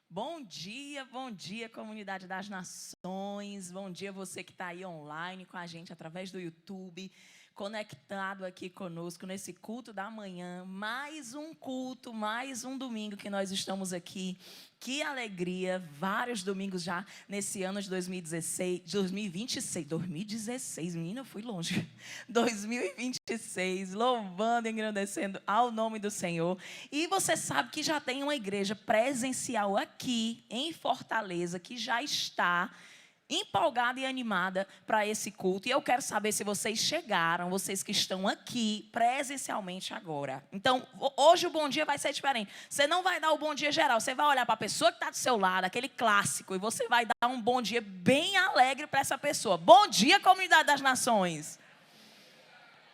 Bom dia, comunidade das nações. Bom dia você que está aí online com a gente através do YouTube, conectado aqui conosco nesse culto da manhã. Mais um culto, mais um domingo que nós estamos aqui. Que alegria, vários domingos já nesse ano de 2016, menina, eu fui longe. 2026, louvando e engrandecendo ao nome do Senhor. E você sabe que já tem uma igreja presencial aqui em Fortaleza, que já está empolgada e animada para esse culto. E eu quero saber se vocês chegaram, vocês que estão aqui presencialmente agora. Então, hoje o bom dia vai ser diferente. Você não vai dar o bom dia geral, você vai olhar para a pessoa que está do seu lado, aquele clássico, e você vai dar um bom dia bem alegre para essa pessoa. Bom dia, comunidade das nações.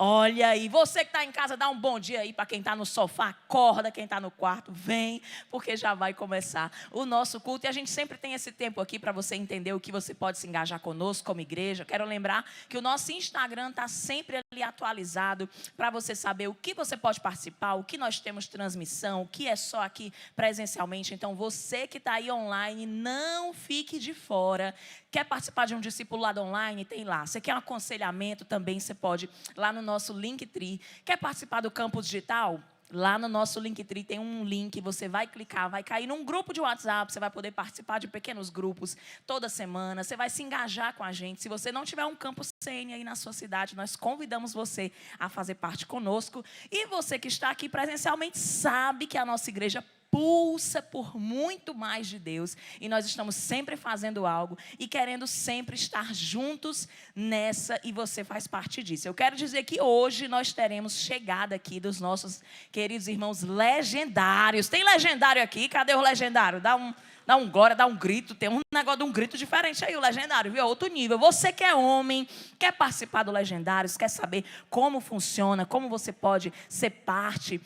Olha aí, você que está em casa, dá um bom dia aí para quem está no sofá, acorda, quem está no quarto, vem, porque já vai começar o nosso culto. E a gente sempre tem esse tempo aqui para você entender o que você pode se engajar conosco como igreja. Quero lembrar que o nosso Instagram está sempre ali atualizado para você saber o que você pode participar, o que nós temos transmissão, o que é só aqui presencialmente. Então, você que está aí online, não fique de fora. Quer participar de um discipulado online? Tem lá. Você quer um aconselhamento? Também você pode lá no nosso Linktree. Quer participar do campus digital? Lá no nosso Linktree tem um link, você vai clicar, vai cair num grupo de WhatsApp, você vai poder participar de pequenos grupos toda semana, você vai se engajar com a gente. Se você não tiver um campus CN aí na sua cidade, nós convidamos você a fazer parte conosco. E você que está aqui presencialmente sabe que a nossa igreja pulsa por muito mais de Deus, e nós estamos sempre fazendo algo e querendo sempre estar juntos nessa, e você faz parte disso. Eu quero dizer que hoje nós teremos chegada aqui dos nossos queridos irmãos legendários. Tem legendário aqui? Cadê o legendário? Dá um glória, dá um grito. Tem um negócio de um grito diferente aí, o legendário, viu? Outro nível. Você que é homem, quer participar do Legendários, quer saber como funciona, como você pode ser parte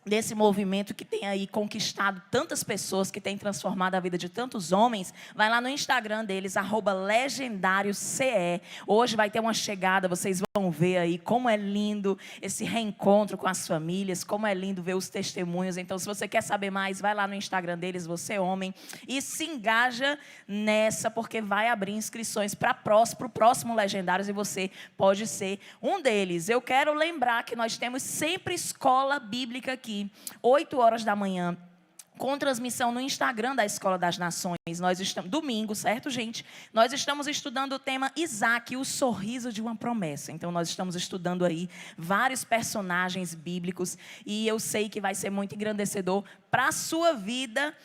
desse movimento que tem aí conquistado tantas pessoas, que tem transformado a vida de tantos homens, vai lá no Instagram deles, @legendárioce. Hoje vai ter uma chegada, vocês vão ver aí como é lindo esse reencontro com as famílias, como é lindo ver os testemunhos. Então, se você quer saber mais, vai lá no Instagram deles, você homem, e se engaja nessa, porque vai abrir inscrições para o próximo Legendários, e você pode ser um deles. Eu quero lembrar que nós temos sempre escola bíblica aqui, 8 horas da manhã, com transmissão no Instagram da Escola das Nações. Nós estamos, domingo, certo, gente? Nós estamos estudando o tema Isaac, o sorriso de uma promessa. Então, nós estamos estudando aí vários personagens bíblicos, e eu sei que vai ser muito engrandecedor para a sua vida.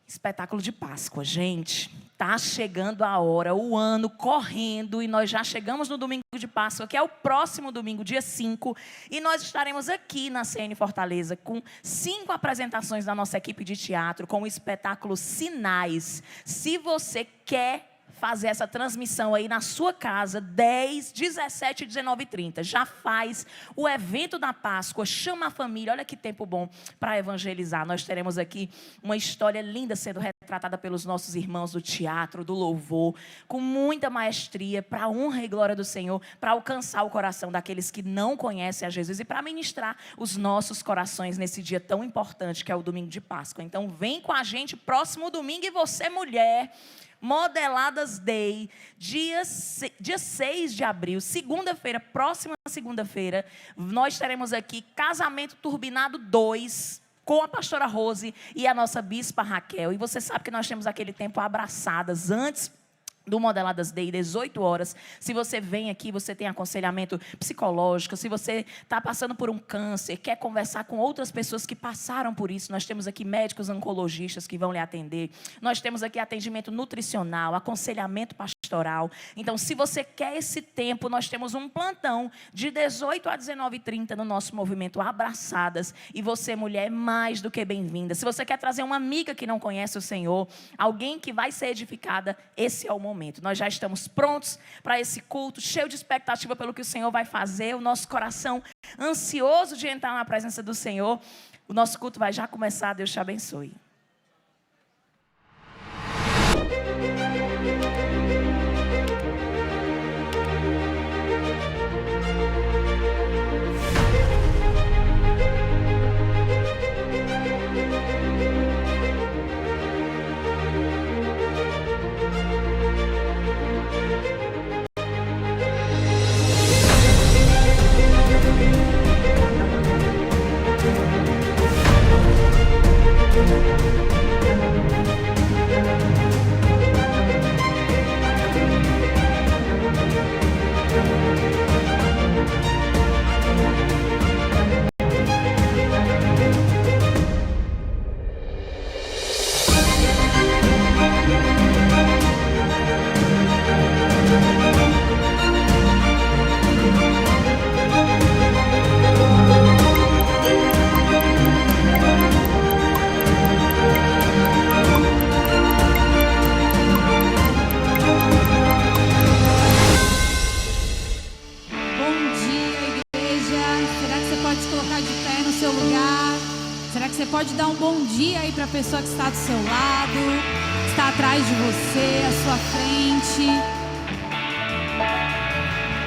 Espetáculo de Páscoa, gente. Está chegando a hora, o ano correndo, e nós já chegamos no domingo de Páscoa, que é o próximo domingo, dia 5, e nós estaremos aqui na CN Fortaleza com 5 apresentações da nossa equipe de teatro, com o espetáculo Sinais. Se você quer fazer essa transmissão aí na sua casa, 10, 17 e 19 e 30. Já faz o evento da Páscoa, chama a família. Olha que tempo bom para evangelizar. Nós teremos aqui uma história linda sendo retratada pelos nossos irmãos do teatro, do louvor, com muita maestria, para a honra e glória do Senhor, para alcançar o coração daqueles que não conhecem a Jesus e para ministrar os nossos corações nesse dia tão importante que é o domingo de Páscoa. Então, vem com a gente próximo domingo. E você, mulher, Modeladas Day, dia 6 de abril, segunda-feira, próxima segunda-feira, nós teremos aqui Casamento Turbinado 2, com a pastora Rose e a nossa bispa Raquel. E você sabe que nós temos aquele tempo abraçadas antes do Modeladas Day, 18 horas. Se você vem aqui, você tem aconselhamento psicológico. Se você está passando por um câncer, quer conversar com outras pessoas que passaram por isso, nós temos aqui médicos oncologistas que vão lhe atender. Nós temos aqui atendimento nutricional, aconselhamento pastoral. Então, se você quer esse tempo, nós temos um plantão de 18 a 19h30 no nosso movimento Abraçadas. E você, mulher, é mais do que bem-vinda. Se você quer trazer uma amiga que não conhece o Senhor, alguém que vai ser edificada, esse é o momento. Nós já estamos prontos para esse culto, cheio de expectativa pelo que o Senhor vai fazer, o nosso coração ansioso de entrar na presença do Senhor. O nosso culto vai já começar. Deus te abençoe. pode se colocar de pé no seu lugar? Será que você pode dar um bom dia aí para a pessoa que está do seu lado, que está atrás de você, à sua frente?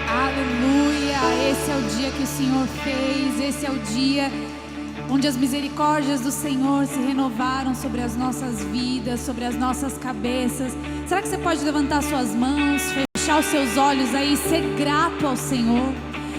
Aleluia! Esse é o dia que o Senhor fez, esse é o dia onde as misericórdias do Senhor se renovaram sobre as nossas vidas, sobre as nossas cabeças. Será que você pode levantar suas mãos, fechar os seus olhos aí e ser grato ao Senhor?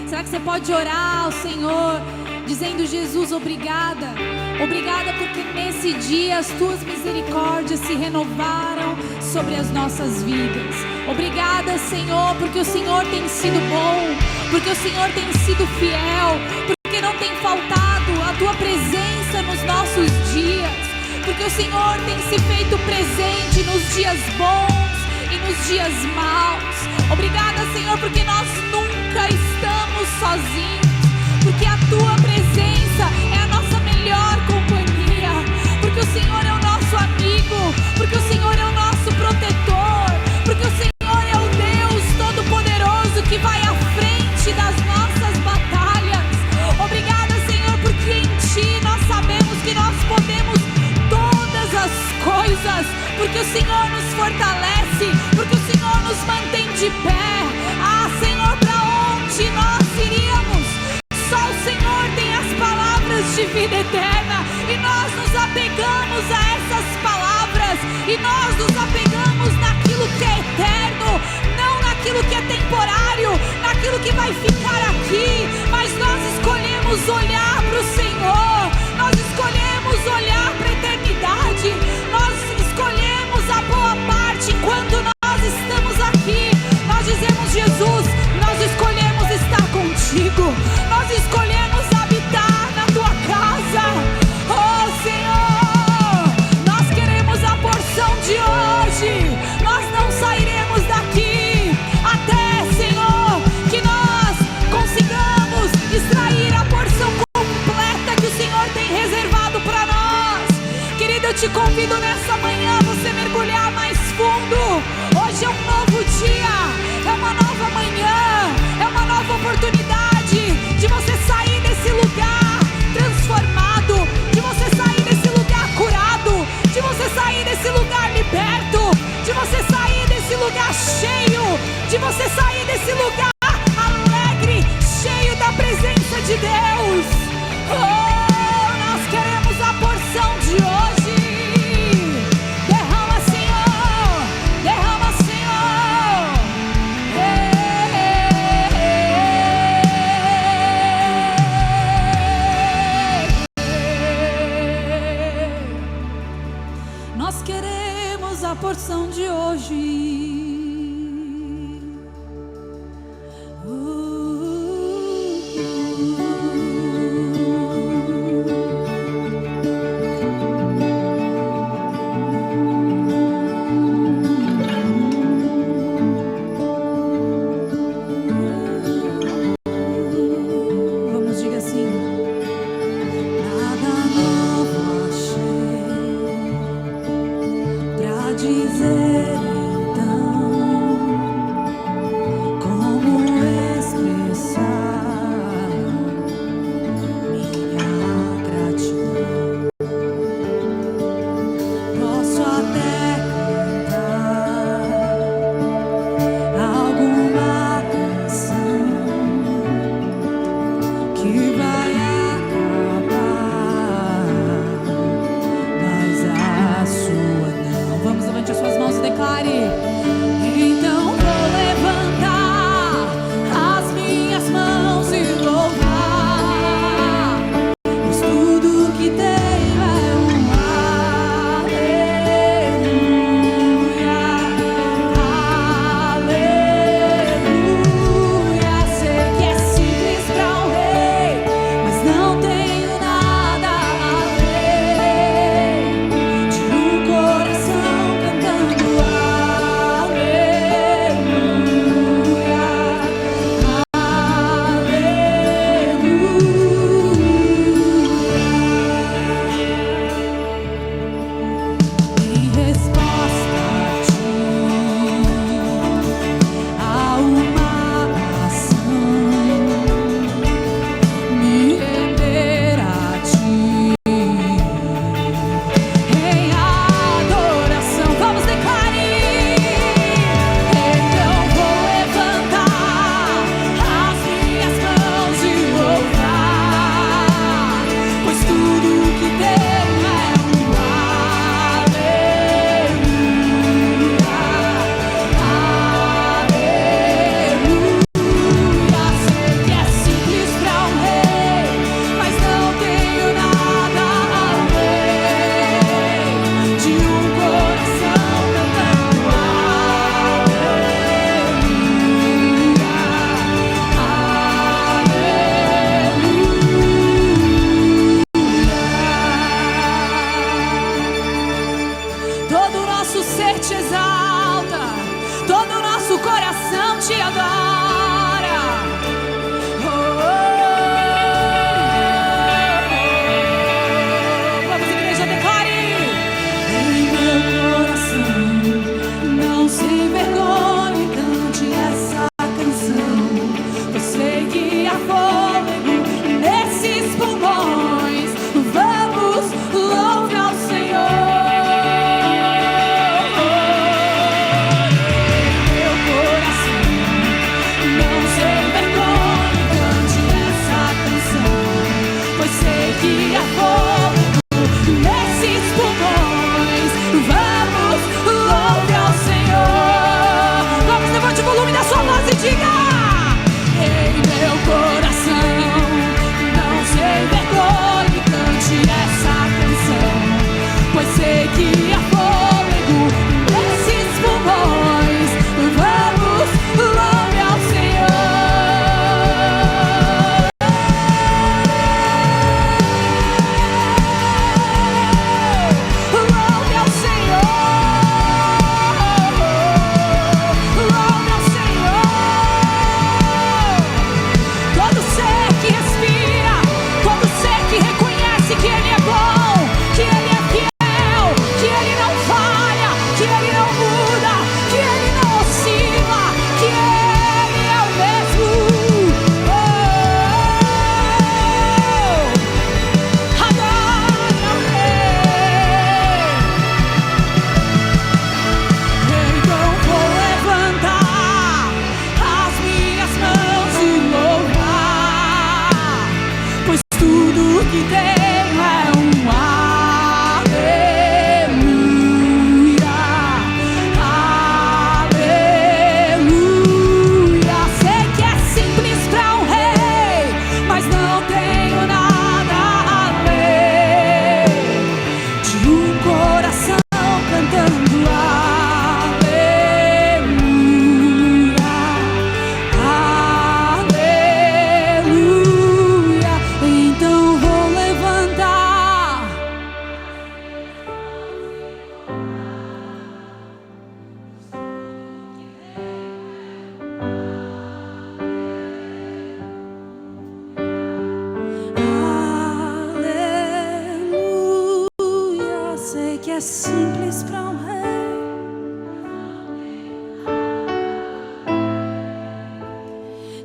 Será que você pode orar ao Senhor, dizendo: Jesus, obrigada. Obrigada porque nesse dia as tuas misericórdias se renovaram sobre as nossas vidas. Obrigada, Senhor, porque o Senhor tem sido bom, porque o Senhor tem sido fiel, porque não tem faltado a tua presença nos nossos dias, porque o Senhor tem se feito presente nos dias bons e nos dias maus. Obrigada, Senhor, porque nós nunca estamos sozinhos, porque a tua presença é a nossa melhor companhia, porque o Senhor é o nosso amigo, porque o Senhor é o nosso protetor, porque o Senhor é o Deus Todo-Poderoso que vai à frente das nossas batalhas. Obrigada, Senhor, porque em Ti nós sabemos que nós podemos todas as coisas, porque o Senhor nos fortalece, porque o Senhor nos mantém de pé. Ah, Senhor, para onde nós iríamos? Só o Senhor tem as palavras de vida eterna, e nós nos apegamos a essas palavras, e nós nos apegamos naquilo que é eterno, não naquilo que é temporário, naquilo que vai ficar aqui, mas nós escolhemos olhar para o Senhor, nós escolhemos olhar para a eternidade, nós escolhemos a boa parte enquanto nós estamos aqui. Nós dizemos: Jesus, nós escolhemos estar contigo, nós escolhemos habitar na tua casa. Oh, Senhor, nós queremos a porção de hoje, nós não sairemos daqui até, Senhor, que nós consigamos extrair a porção completa que o Senhor tem reservado para nós. Querido, eu te convido nessa manhã a você mergulhar mais fundo. Hoje é um novo dia, é uma nova manhã, é uma nova oportunidade de você sair desse lugar transformado, de você sair desse lugar curado, de você sair desse lugar liberto, de você sair desse lugar cheio, de você sair desse lugar alegre, cheio da presença de Deus. Oh, nós queremos a porção de hoje. Derrama, Senhor, derrama, Senhor. Nós queremos a porção de hoje. Vamos, diga assim: nada novo achei pra dizer então. é simples para um rei.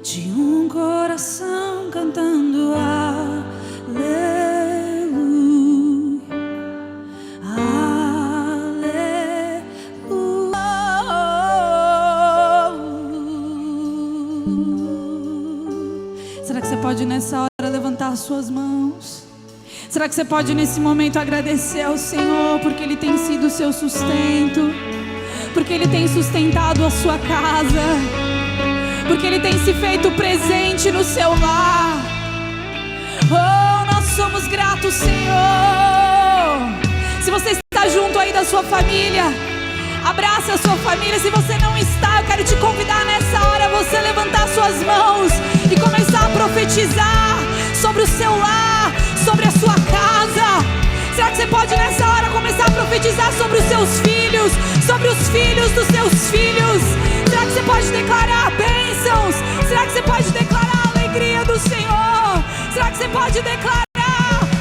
De um coração cantando aleluia, aleluia. Será que você pode nessa hora levantar as suas mãos? Será que você pode nesse momento agradecer ao Senhor porque Ele tem sido o seu sustento, porque Ele tem sustentado a sua casa, porque Ele tem se feito presente no seu lar? Oh, nós somos gratos, Senhor. Se você está junto aí da sua família, abraça a sua família. Se você não está, eu quero te convidar nessa hora a você levantar suas mãos e começar a profetizar sobre o seu lar, sobre a sua casa. Será que você pode nessa hora começar a profetizar sobre os seus filhos, sobre os filhos dos seus filhos? Será que você pode declarar bênçãos? Será que você pode declarar a alegria do Senhor? Será que você pode declarar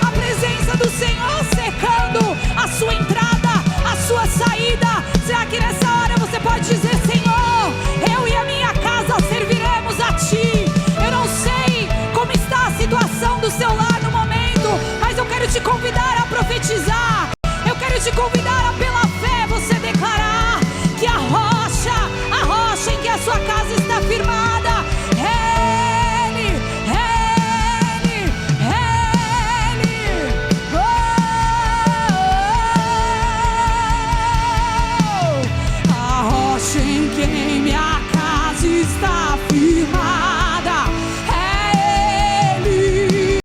a presença do Senhor secando a sua entrada, a sua saída? Será que nessa hora você pode dizer: Senhor, eu e a minha casa serviremos a Ti? Eu não sei como está a situação do seu lar no momento, mas eu quero te convidar a profetizar. Eu quero te convidar a, pela fé, você declarar que a rocha em que a sua casa está firmada, Ele. A rocha em quem minha casa está firmada, Ele.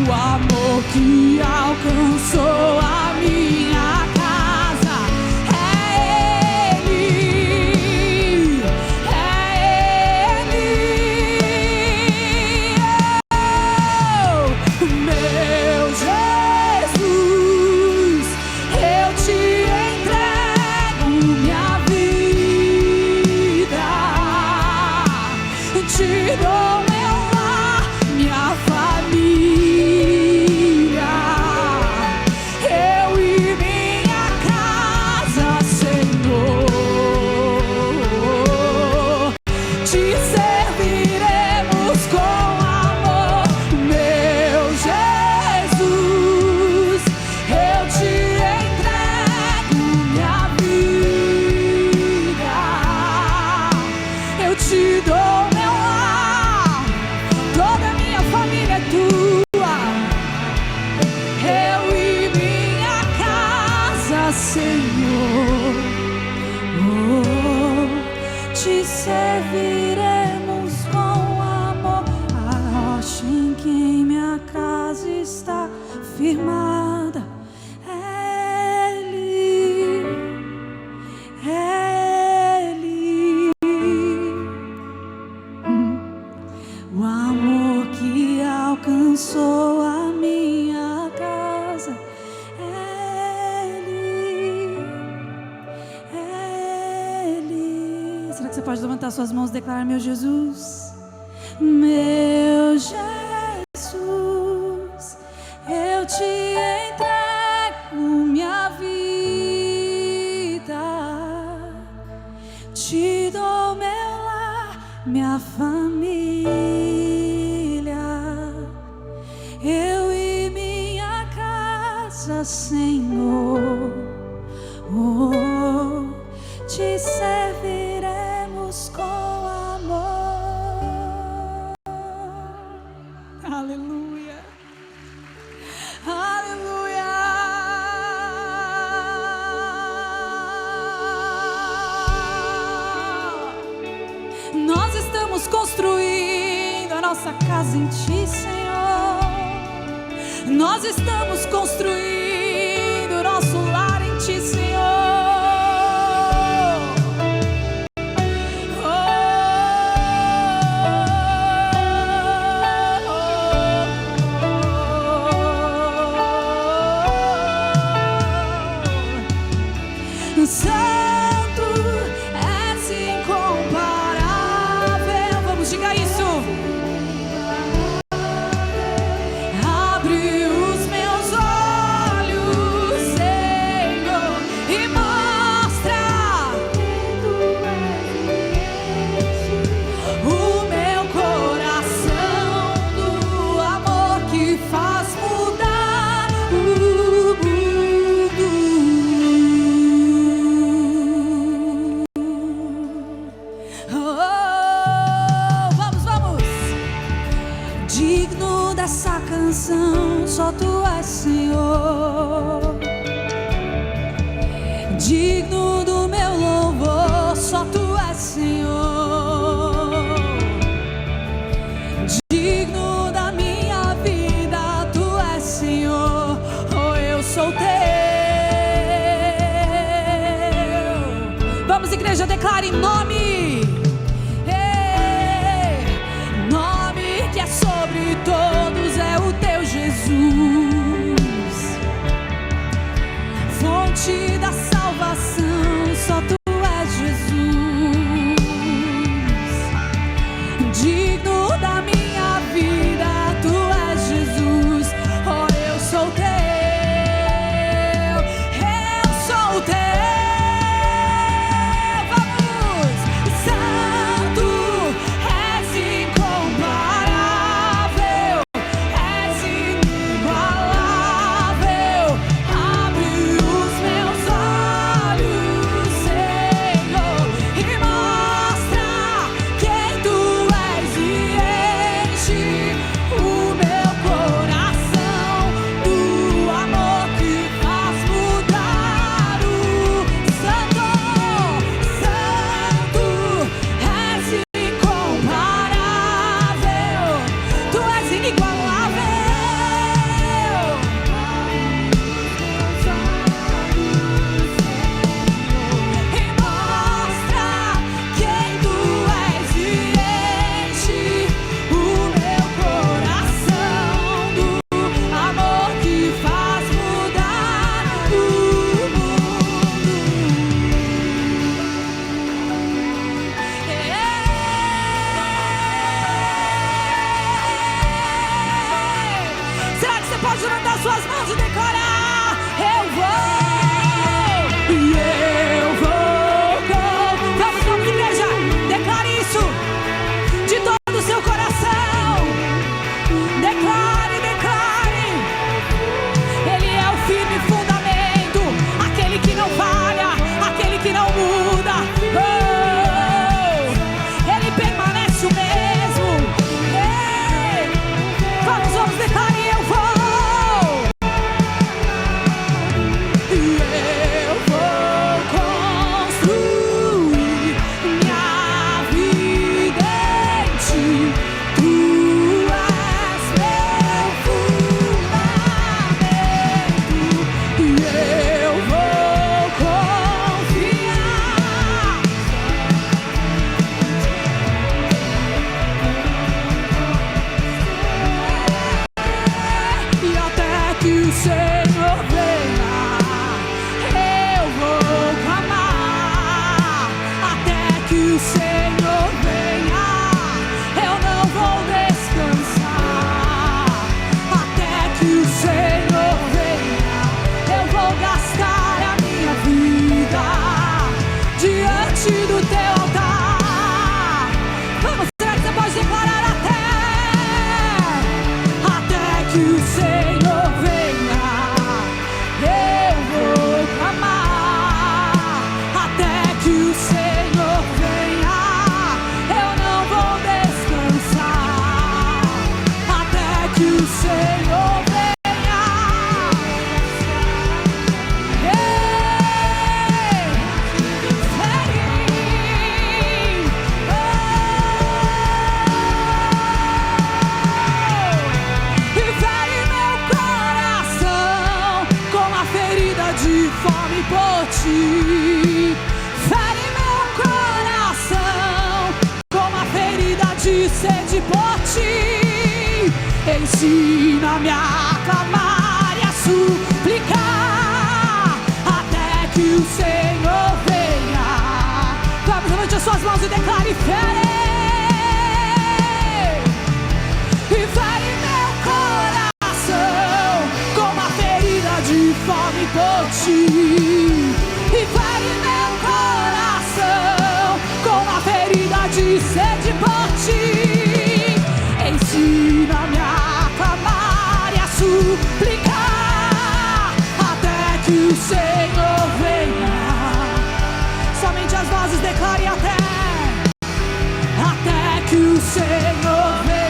O amor que alcançou a minha casa, Ele. Meu Jesus, eu te entrego minha vida, te dou meu lar, minha família, eu e minha casa, Senhor, te serviremos com amor. Meu Jesus, eu te entrego minha vida, eu te dou meu lar, toda a minha família é tua, eu e minha casa, Senhor, oh, te serviremos com amor. A rocha em quem minha casa está firmada, Ele. O amor que alcançou a minha casa, Ele. Será que você pode levantar suas mãos e declarar: meu Jesus, meu Jesus, eu te entrego minha vida, te dou meu lar, minha família, eu e minha casa, Senhor, oh, te serviremos com amor. Aleluia, aleluia. Nós estamos construindo a nossa casa em Ti, Senhor. Nós estamos construindo o nosso lar em Ti, Senhor. Santo, és incomparável. Vamos, diga isso. Vamos, igreja, declare nome. Nome que é sobre todos é o teu Jesus. Fonte da salvação, só tu és Jesus. Digno da minha vida, tu és Jesus. Oh, eu sou teu, eu sou teu. Vamos! Santo, és incomparável, és inigualável. Abre os meus olhos, Senhor, e mostra quem tu és e enche o meu coração do amor que faz mudar o santo. Santo, és incomparável, tu és inigualável. E mostra quem tu és e enche o meu coração do amor que faz mudar o mundo. Será que você pode levantar suas mãos e declarar: eu vou, e eu vou com... Vamos, igreja, declare isso de todo o seu coração. Declare, declare. Ele é o firme fundamento, aquele que não falha, aquele que não muda. Oh, ele permanece o mesmo. Ei, vamos, declare: eu vou. Eu vou construir minha vida em ti. Tu és meu fundamento e eu vou confiar. E até que o Senhor venha, eu vou clamar. Até que o Senhor venha, eu não vou descansar. Até que o Senhor venha, eu vou gastar a minha vida diante do teu altar. Vamos, será que você pode declarar até que o Senhor venha, eu vou clamar. Até que o Senhor venha, eu não vou descansar. Até que o Senhor venha. E fere meu coração com a ferida de fome por ti. Fere meu coração com a ferida de sede por ti. Ensina-me a clamar e a suplicar até que o Senhor venha. Vamos, levante as suas mãos e declare: fere. E fere meu coração com a ferida de fome por ti. E fere meu coração com a ferida de sede por ti. Ensina-me a clamar e a suplicar até que o Senhor venha. Somente as vozes declarem até que o Senhor venha.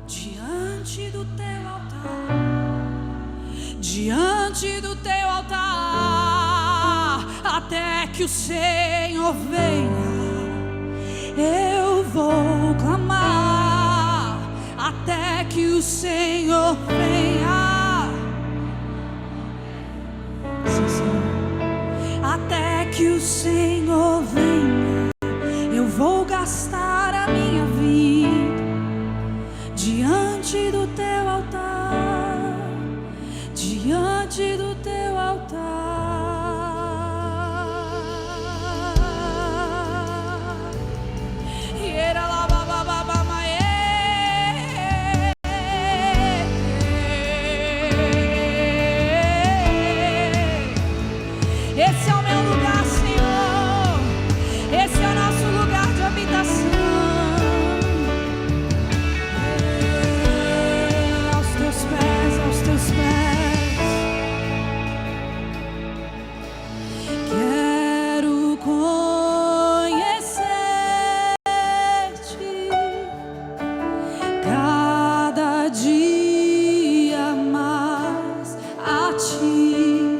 Diante diante do teu altar, até que o Senhor venha. Eu vou clamar até que o Senhor venha. Sim, Senhor. Até que o Senhor venha, eu vou gastar a minha vida diante do teu altar, diante do teu altar. Esse é o meu lugar, Senhor. Esse é o nosso lugar de habitação. Aos teus pés, aos teus pés. Quero conhecer-te cada dia mais, a ti.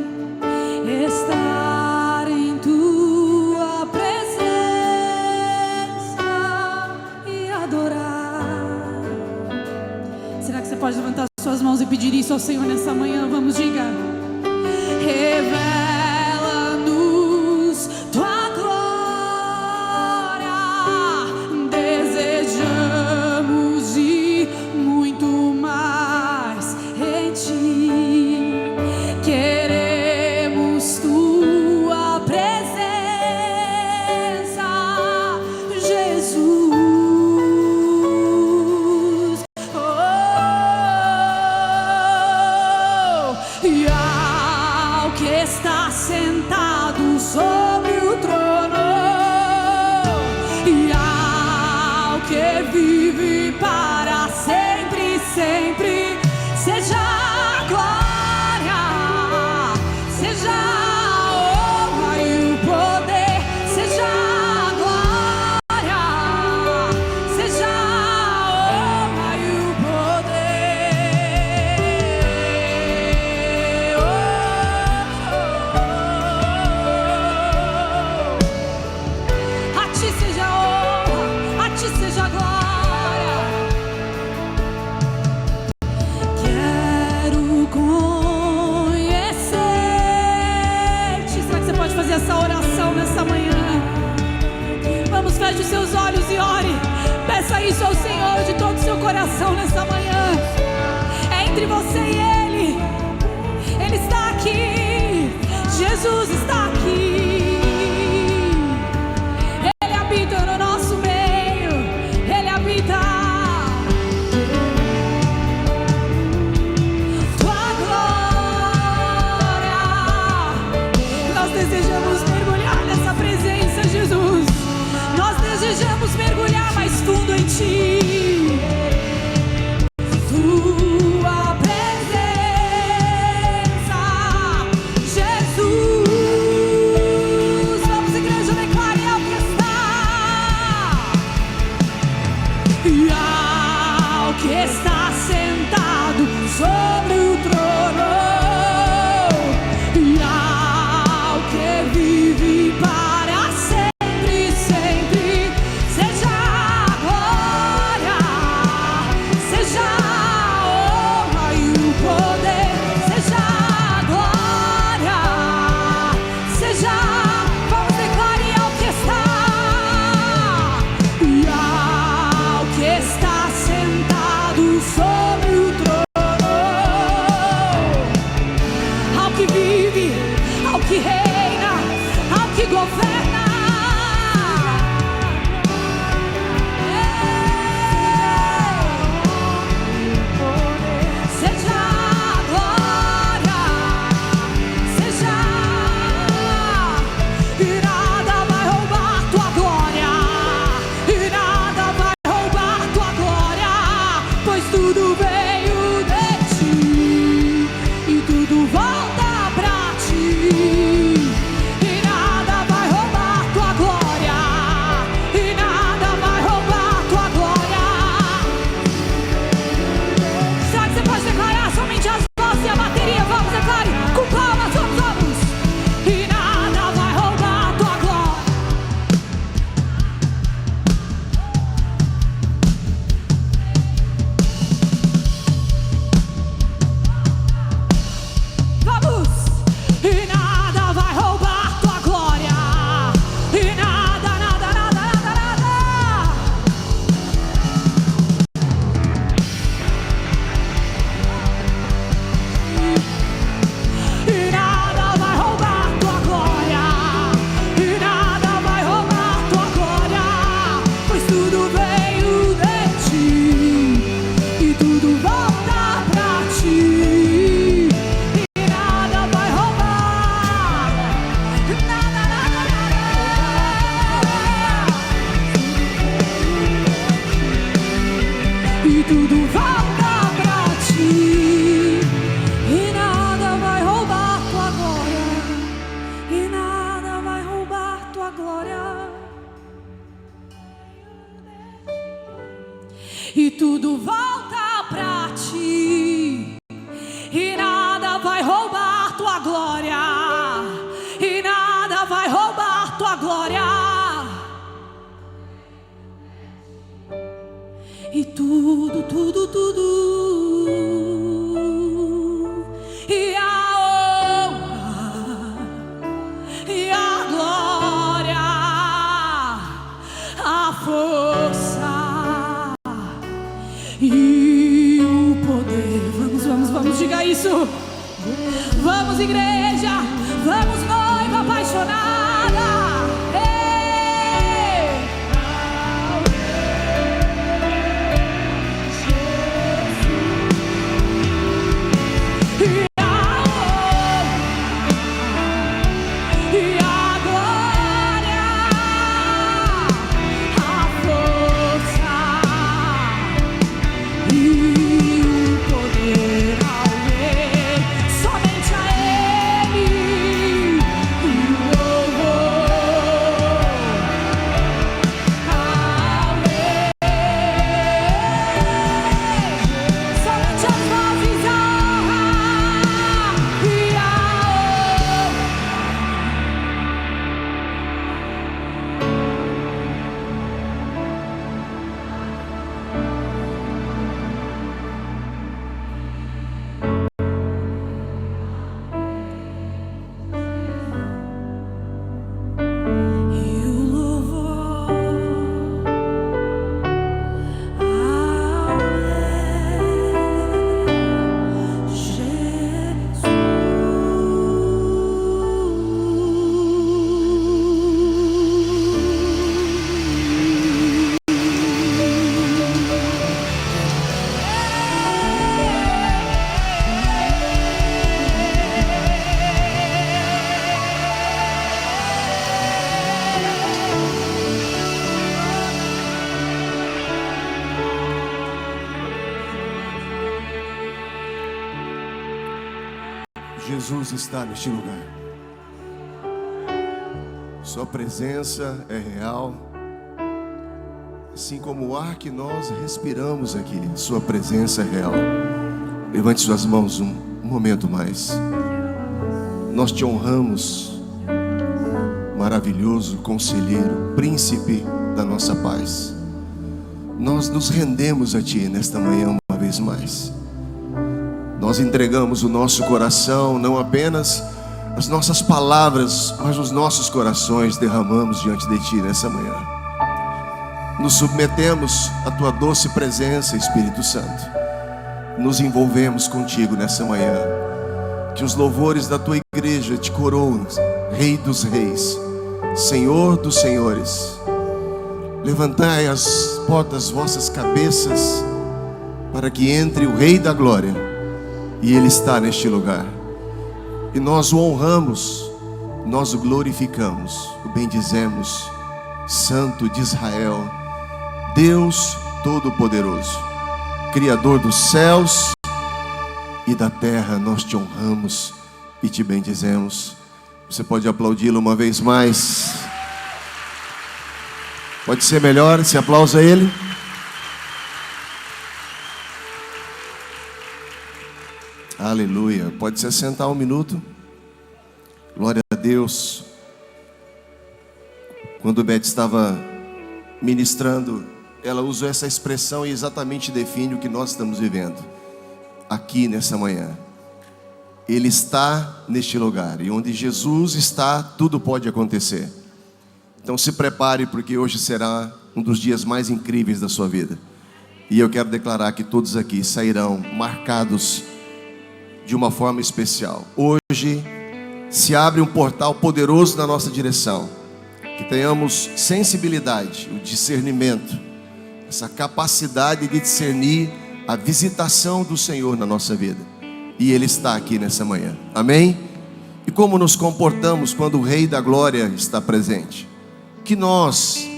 Estar em tua presença e adorar. Será que você pode levantar suas mãos e pedir isso ao Senhor nessa manhã? Vamos, diga. Revela-nos tua glória, desejamos ir muito mais em ti. Queremos tua presença, Jesus. E ao que está sentado sobre o trono, e ao que vive para sempre, sempre, seja a glória, seja a honra e o poder, seja a glória, seja a honra e o poder. A ti seja a honra, a ti seja a glória. Quero conhecer-te. Será que você pode fazer essa oração nessa manhã? Vamos, feche os seus olhos e ore. Peça isso ao Senhor de todo o seu coração nessa manhã. É entre você e Ele. Ele está aqui. Jesus está aqui. Ele habita no nosso meio. Ele habita. Tua glória. Nós desejamos mergulhar nessa presença, Jesus. Nós desejamos mergulhar mais fundo em ti. Tua presença, Jesus. Vamos, igreja, declare ao que está. E ao que está sentado sobre o trono, e ao que vive para sempre, sempre, seja a glória, seja a honra e o poder, seja a glória, seja, vamos, declare ao que está, e ao que está sentado sobre o trono, ao que vive, ao que reina, ao que governa. Seja a glória, seja, e nada vai roubar tua glória, e nada vai roubar tua glória, pois tudo veio de ti, e tudo volta pra ti, e nada vai roubar. tudo volta pra ti, e nada vai roubar tua glória, e nada vai roubar tua glória. E tudo, tudo, tudo, e a honra, e a glória, a força e o poder. Vamos, vamos, vamos, diga isso. Vamos, igreja, vamos, noiva apaixonada. Jesus está neste lugar. Sua presença é real. Assim como o ar que nós respiramos aqui, sua presença é real. Levante suas mãos um momento mais. Nós te honramos, maravilhoso conselheiro, príncipe da nossa paz. Nós nos rendemos a ti nesta manhã uma vez mais. Nós entregamos o nosso coração, não apenas as nossas palavras, mas os nossos corações derramamos diante de ti nessa manhã. Nos submetemos à tua doce presença, Espírito Santo. Nos envolvemos contigo nessa manhã. Que os louvores da tua igreja te coroem, Rei dos reis, Senhor dos senhores. Levantai as portas vossas cabeças, para que entre o Rei da glória. E Ele está neste lugar. E nós o honramos, nós o glorificamos, o bendizemos. Santo de Israel, Deus Todo-Poderoso, Criador dos céus e da terra, nós te honramos e te bendizemos. Você pode aplaudi-lo uma vez mais? Pode ser melhor esse aplauso a Ele? Aleluia. Pode se sentar um minuto. Glória a Deus. Quando Beth estava ministrando, ela usou essa expressão e exatamente define o que nós estamos vivendo aqui nessa manhã. Ele está neste lugar, e onde Jesus está, tudo pode acontecer. Então se prepare, porque hoje será um dos dias mais incríveis da sua vida. E eu quero declarar que todos aqui sairão marcados de uma forma especial. Hoje se abre um portal poderoso na nossa direção. Que tenhamos sensibilidade, o discernimento, essa capacidade de discernir a visitação do Senhor na nossa vida. E Ele está aqui nessa manhã. Amém? E como nos comportamos quando o Rei da Glória está presente? Que nós,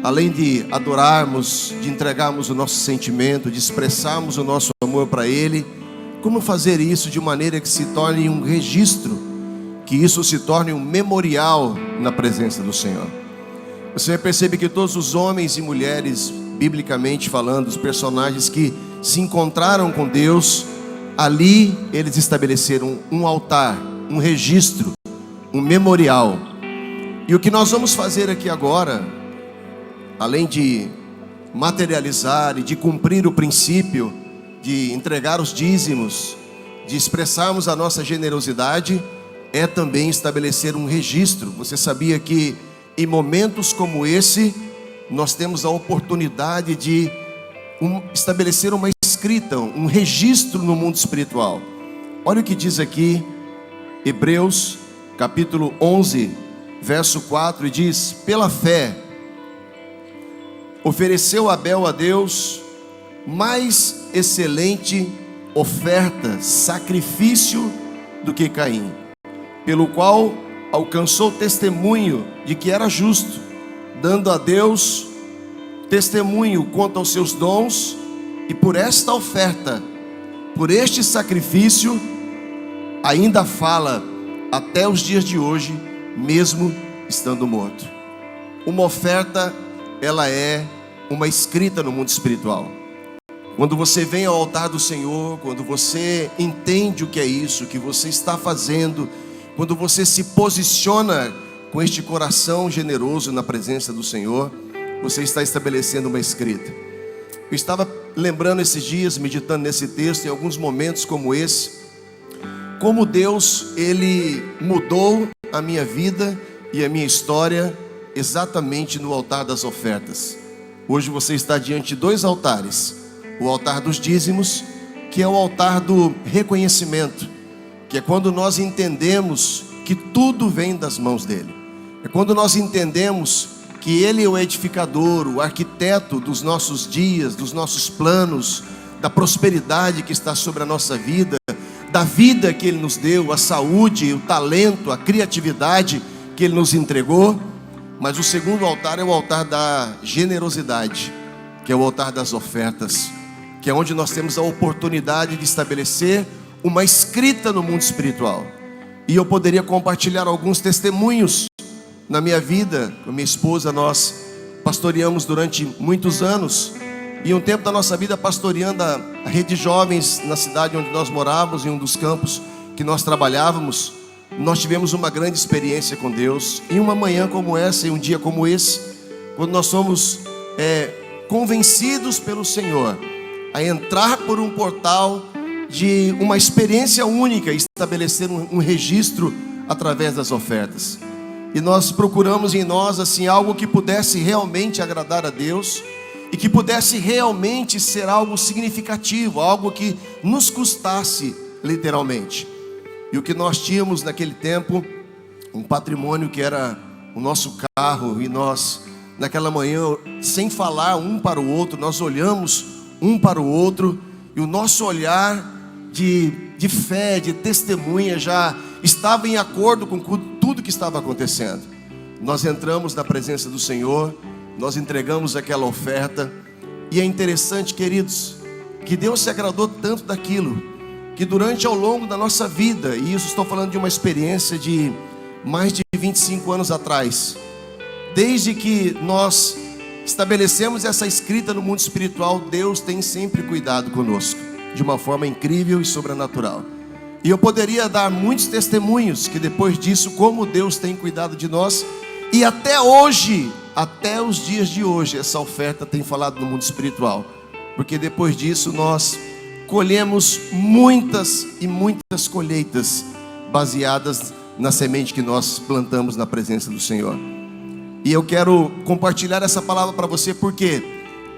além de adorarmos, de entregarmos o nosso sentimento, de expressarmos o nosso amor para Ele, como fazer isso de maneira que se torne um registro, que isso se torne um memorial na presença do Senhor. Você percebe que todos os homens e mulheres biblicamente falando, os personagens que se encontraram com Deus, ali eles estabeleceram um altar, um registro, um memorial. E o que nós vamos fazer aqui agora, além de materializar e de cumprir o princípio de entregar os dízimos, de expressarmos a nossa generosidade, é também estabelecer um registro. Você sabia que em momentos como esse, nós temos a oportunidade de estabelecer uma escrita, um registro no mundo espiritual. Olha o que diz aqui, Hebreus, capítulo 11, verso 4, e diz: pela fé, ofereceu Abel a Deus mais excelente oferta, sacrifício do que Caim, pelo qual alcançou testemunho de que era justo, dando a Deus testemunho quanto aos seus dons, e por esta oferta, por este sacrifício, ainda fala até os dias de hoje, mesmo estando morto. Uma oferta, ela é uma escrita no mundo espiritual. Quando você vem ao altar do Senhor, quando você entende o que é isso, que você está fazendo, quando você se posiciona com este coração generoso na presença do Senhor, você está estabelecendo uma escrita. Eu estava lembrando esses dias, meditando nesse texto, em alguns momentos como esse, como Deus, Ele mudou a minha vida e a minha história exatamente no altar das ofertas. Hoje você está diante de dois altares: o altar dos dízimos, que é o altar do reconhecimento, que é quando nós entendemos que tudo vem das mãos dele. É quando nós entendemos que ele é o edificador, o arquiteto dos nossos dias, dos nossos planos, da prosperidade que está sobre a nossa vida, da vida que ele nos deu, a saúde, o talento, a criatividade que ele nos entregou. Mas o segundo altar é o altar da generosidade, que é o altar das ofertas, que é onde nós temos a oportunidade de estabelecer uma escrita no mundo espiritual. E eu poderia compartilhar alguns testemunhos. Na minha vida, com minha esposa, nós pastoreamos durante muitos anos, e um tempo da nossa vida pastoreando a rede de jovens na cidade onde nós morávamos, em um dos campos que nós trabalhávamos, nós tivemos uma grande experiência com Deus. Em uma manhã como essa, em um dia como esse, quando nós somos convencidos pelo Senhor a entrar por um portal de uma experiência única e estabelecer um registro através das ofertas. E nós procuramos em nós assim algo que pudesse realmente agradar a Deus e que pudesse realmente ser algo significativo, algo que nos custasse literalmente. E o que nós tínhamos naquele tempo, um patrimônio que era o nosso carro, e nós naquela manhã, sem falar um para o outro, nós olhamos um para o outro, e o nosso olhar de fé, de testemunha já estava em acordo com tudo que estava acontecendo. Nós entramos na presença do Senhor, nós entregamos aquela oferta, e é interessante, queridos, que Deus se agradou tanto daquilo, que durante ao longo da nossa vida, e isso estou falando de uma experiência de mais de 25 anos atrás, desde que nós estabelecemos essa escrita no mundo espiritual, Deus tem sempre cuidado conosco, de uma forma incrível e sobrenatural. E eu poderia dar muitos testemunhos que depois disso, como Deus tem cuidado de nós, e até hoje, até os dias de hoje, essa oferta tem falado no mundo espiritual, porque depois disso nós colhemos muitas e muitas colheitas baseadas na semente que nós plantamos na presença do Senhor. E eu quero compartilhar essa palavra para você, porque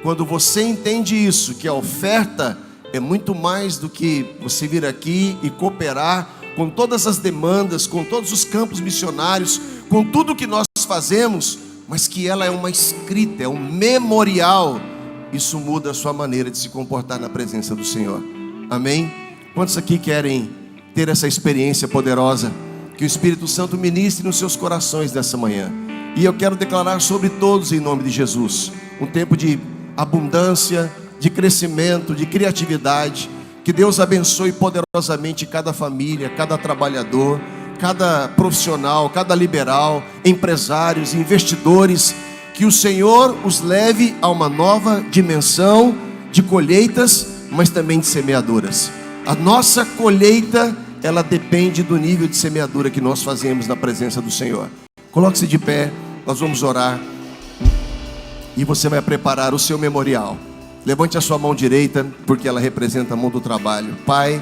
quando você entende isso, que a oferta é muito mais do que você vir aqui e cooperar com todas as demandas, com todos os campos missionários, com tudo que nós fazemos, mas que ela é uma escrita, é um memorial. Isso muda a sua maneira de se comportar na presença do Senhor. Amém? Quantos aqui querem ter essa experiência poderosa? Que o Espírito Santo ministre nos seus corações nessa manhã. E eu quero declarar sobre todos em nome de Jesus um tempo de abundância, de crescimento, de criatividade. Que Deus abençoe poderosamente cada família, cada trabalhador, cada profissional, cada liberal, empresários, investidores. Que o Senhor os leve a uma nova dimensão de colheitas, mas também de semeaduras. A nossa colheita, ela depende do nível de semeadura que nós fazemos na presença do Senhor. Coloque-se de pé, nós vamos orar. E você vai preparar o seu memorial. Levante a sua mão direita, porque ela representa a mão do trabalho. Pai,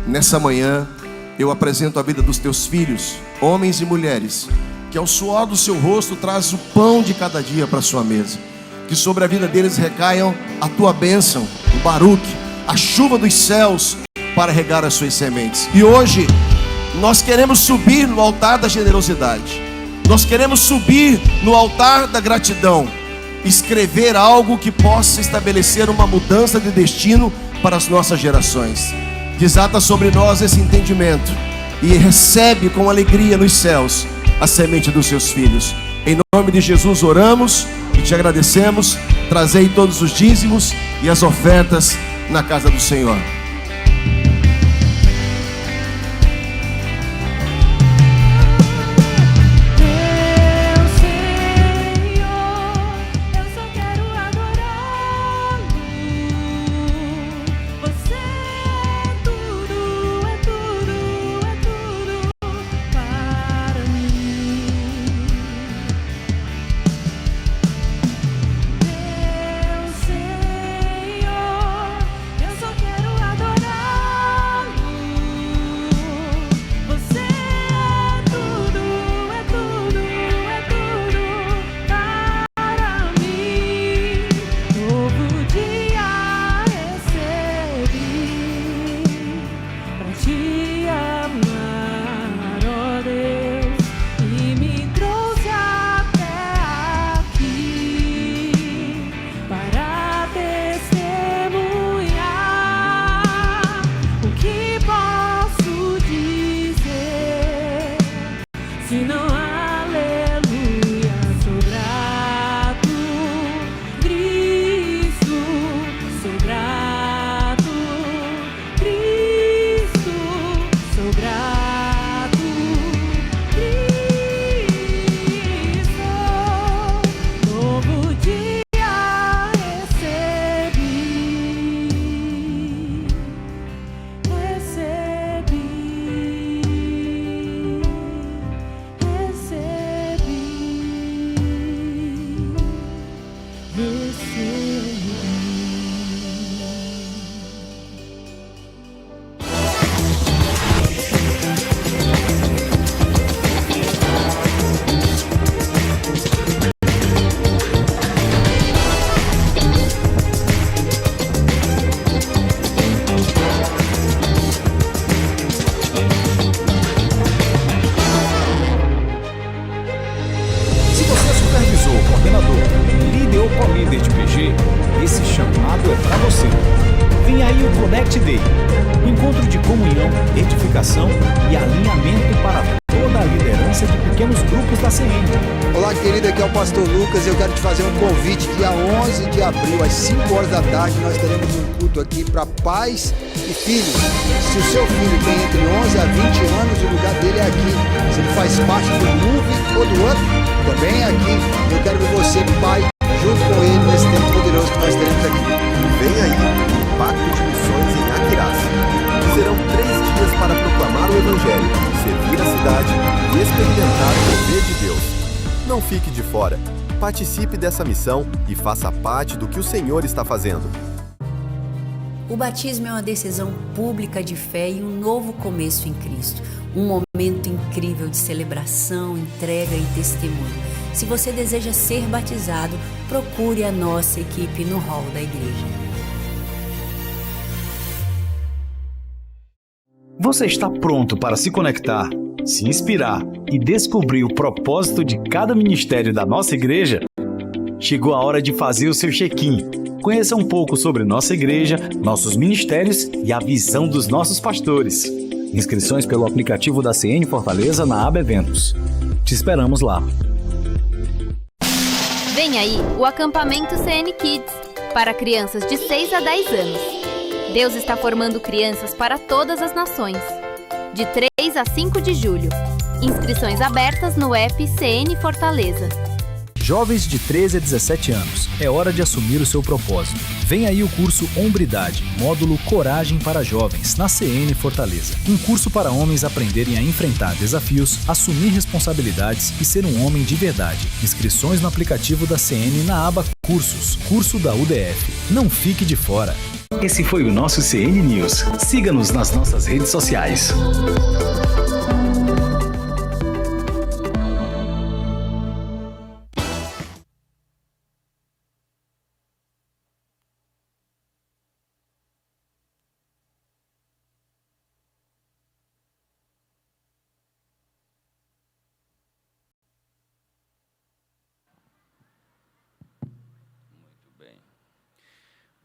nessa manhã, eu apresento a vida dos teus filhos, homens e mulheres, que ao suor do seu rosto traz o pão de cada dia para a sua mesa. Que sobre a vida deles recaiam a tua bênção, o baruque, a chuva dos céus para regar as suas sementes. E hoje, nós queremos subir no altar da generosidade. Nós queremos subir no altar da gratidão. Escrever algo que possa estabelecer uma mudança de destino para as nossas gerações. Desata sobre nós esse entendimento e recebe com alegria nos céus a semente dos seus filhos. Em nome de Jesus oramos e te agradecemos. Trazei todos os dízimos e as ofertas na casa do Senhor. Eu quero te fazer um convite. Dia 11 de abril, às 5 horas da tarde, nós teremos um culto aqui para pais e filhos. Se o seu filho tem entre 11 a 20 anos, o lugar dele é aqui. Se ele faz parte do Move ou do Up, também é aqui. Eu quero ver você, pai, junto com ele nesse tempo poderoso que nós teremos aqui. Vem aí, Pacto de Missões em Aquiraz. Serão 3 dias para proclamar o Evangelho, servir a cidade e experimentar o poder de Deus. Não fique de fora. Participe dessa missão e faça parte do que o Senhor está fazendo. O batismo é uma decisão pública de fé e um novo começo em Cristo. Um momento incrível de celebração, entrega e testemunho. Se você deseja ser batizado, procure a nossa equipe no hall da igreja. Você está pronto para se conectar, se inspirar e descobrir o propósito de cada ministério da nossa igreja? Chegou a hora de fazer o seu check-in. Conheça um pouco sobre nossa igreja, nossos ministérios e a visão dos nossos pastores. Inscrições pelo aplicativo da CN Fortaleza na aba Eventos. Te esperamos lá. Vem aí o acampamento CN Kids, para crianças de 6 a 10 anos. Deus está formando crianças para todas as nações. De 3 a 5 de julho. Inscrições abertas no app CN Fortaleza. Jovens de 13 a 17 anos, é hora de assumir o seu propósito. Vem aí o curso Hombridade, módulo Coragem para Jovens, na CN Fortaleza. Um curso para homens aprenderem a enfrentar desafios, assumir responsabilidades e ser um homem de verdade. Inscrições no aplicativo da CN na aba Cursos, curso da UDF. Não fique de fora. Esse foi o nosso CN News. Siga-nos nas nossas redes sociais.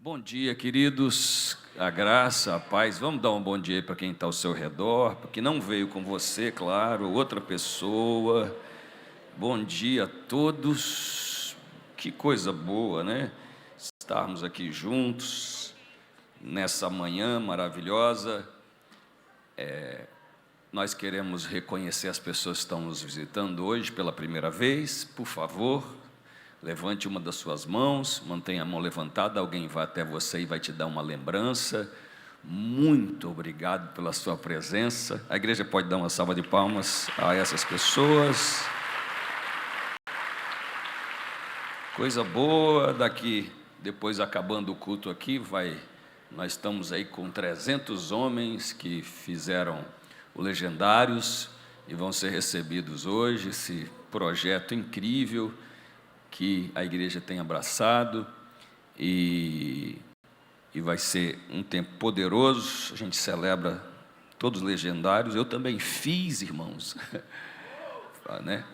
Bom dia, queridos, a graça, a paz. Vamos dar um bom dia para quem está ao seu redor, porque não veio com você, claro, outra pessoa. Bom dia a todos. Que coisa boa, né? Estarmos aqui juntos nessa manhã maravilhosa. Nós queremos reconhecer as pessoas que estão nos visitando hoje pela primeira vez. Por favor, levante uma das suas mãos, mantenha a mão levantada, alguém vai até você e vai te dar uma lembrança. Muito obrigado pela sua presença. A igreja pode dar uma salva de palmas a essas pessoas. Coisa boa, daqui, depois acabando o culto aqui, nós estamos aí com 300 homens que fizeram o Legendários e vão ser recebidos hoje, esse projeto incrível que a igreja tem abraçado, e vai ser um tempo poderoso. A gente celebra todos os legendários. Eu também fiz, irmãos, né? né?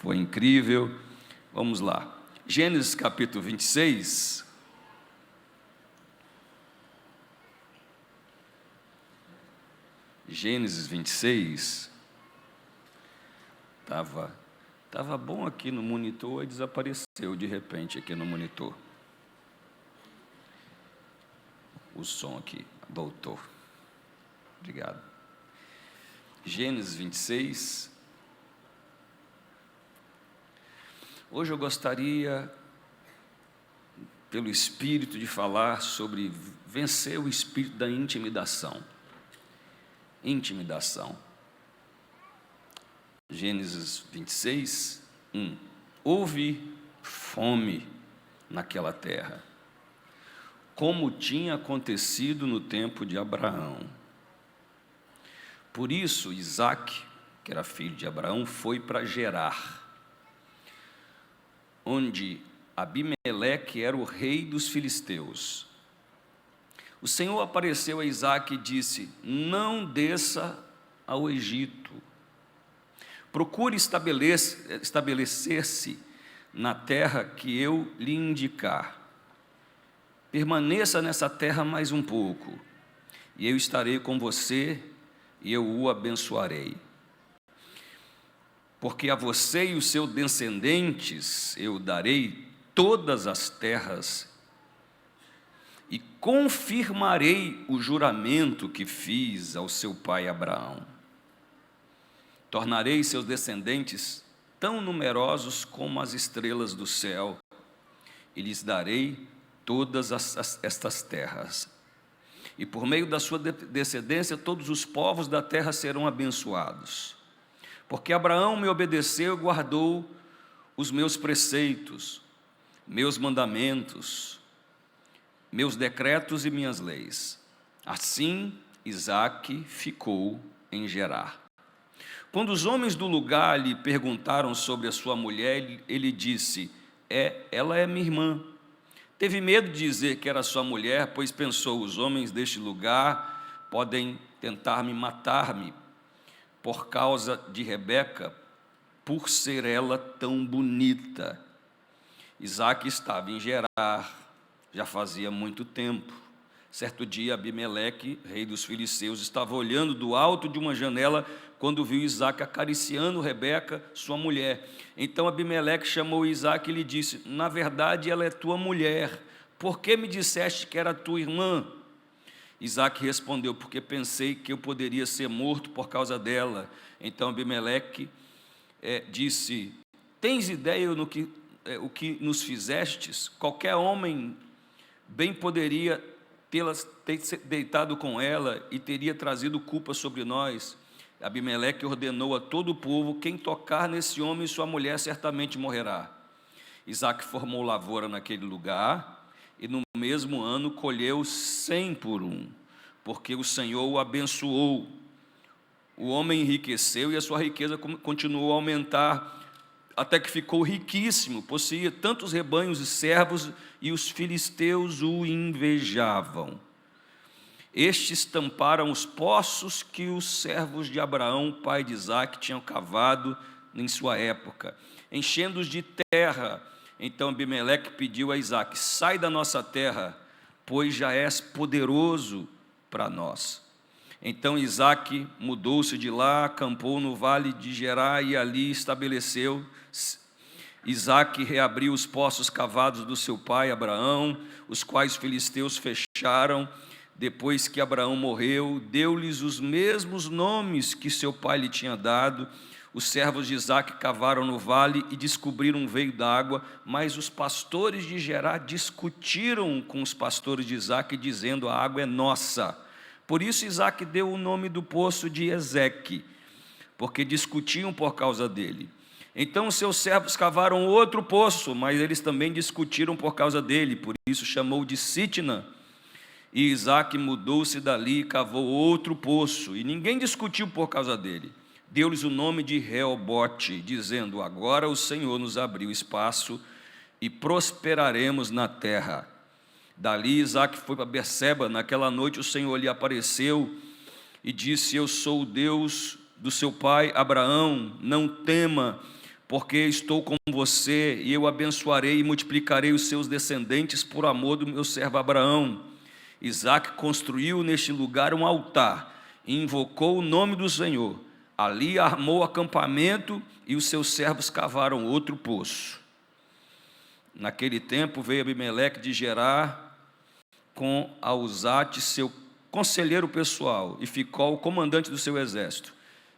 Foi incrível. Vamos lá, Gênesis capítulo 26. Gênesis 26, Estava bom aqui no monitor e desapareceu de repente aqui no monitor. O som aqui voltou. Obrigado. Gênesis 26. Hoje eu gostaria, pelo Espírito, de falar sobre vencer o espírito da intimidação. Intimidação. Gênesis 26, 1. Houve fome naquela terra, como tinha acontecido no tempo de Abraão. Por isso, Isaque, que era filho de Abraão, foi para Gerar, onde Abimeleque era o rei dos filisteus. O Senhor apareceu a Isaque e disse: não desça ao Egito. Procure estabelecer-se na terra que eu lhe indicar. Permaneça nessa terra mais um pouco, e eu estarei com você, e eu o abençoarei. Porque a você e os seus descendentes eu darei todas as terras, e confirmarei o juramento que fiz ao seu pai Abraão. Tornarei seus descendentes tão numerosos como as estrelas do céu, e lhes darei todas estas terras. E por meio da sua descendência, todos os povos da terra serão abençoados. Porque Abraão me obedeceu e guardou os meus preceitos, meus mandamentos, meus decretos e minhas leis. Assim, Isaque ficou em Gerar. Quando os homens do lugar lhe perguntaram sobre a sua mulher, ele disse: ela é minha irmã. Teve medo de dizer que era sua mulher, pois pensou: os homens deste lugar podem tentar matar-me por causa de Rebeca, por ser ela tão bonita. Isaque estava em Gerar, já fazia muito tempo. Certo dia, Abimeleque, rei dos filisteus, estava olhando do alto de uma janela quando viu Isaque acariciando Rebeca, sua mulher. Então Abimeleque chamou Isaque e lhe disse: na verdade, ela é tua mulher. Por que me disseste que era tua irmã? Isaque respondeu: porque pensei que eu poderia ser morto por causa dela. Então Abimeleque disse: tens ideia o que nos fizestes? Qualquer homem bem poderia ter deitado com ela e teria trazido culpa sobre nós. Abimeleque ordenou a todo o povo: quem tocar nesse homem, sua mulher certamente morrerá. Isaque formou lavoura naquele lugar, e no mesmo ano colheu 100 por 1, porque o Senhor o abençoou. O homem enriqueceu e a sua riqueza continuou a aumentar, até que ficou riquíssimo, possuía tantos rebanhos e servos, e os filisteus o invejavam. Estes tamparam os poços que os servos de Abraão, pai de Isaque, tinham cavado em sua época, enchendo-os de terra. Então Abimeleque pediu a Isaque: sai da nossa terra, pois já és poderoso para nós. Então Isaque mudou-se de lá, acampou no vale de Gerá e ali estabeleceu. Isaque reabriu os poços cavados do seu pai Abraão, os quais os filisteus fecharam. Depois que Abraão morreu, deu-lhes os mesmos nomes que seu pai lhe tinha dado. Os servos de Isaque cavaram no vale e descobriram um veio d'água, mas os pastores de Gerá discutiram com os pastores de Isaque, dizendo: a água é nossa. Por isso Isaque deu o nome do poço de Ezeque, porque discutiam por causa dele. Então seus servos cavaram outro poço, mas eles também discutiram por causa dele, por isso chamou de Sitna. E Isaque mudou-se dali e cavou outro poço, e ninguém discutiu por causa dele. Deu-lhes o nome de Reobote, dizendo: agora o Senhor nos abriu espaço e prosperaremos na terra. Dali Isaque foi para Berseba. Naquela noite o Senhor lhe apareceu e disse: eu sou o Deus do seu pai Abraão, não tema, porque estou com você, e eu abençoarei e multiplicarei os seus descendentes por amor do meu servo Abraão. Isaque construiu neste lugar um altar e invocou o nome do Senhor. Ali armou acampamento e os seus servos cavaram outro poço. Naquele tempo veio Abimeleque de Gerá com Auzate, seu conselheiro pessoal, e ficou o comandante do seu exército.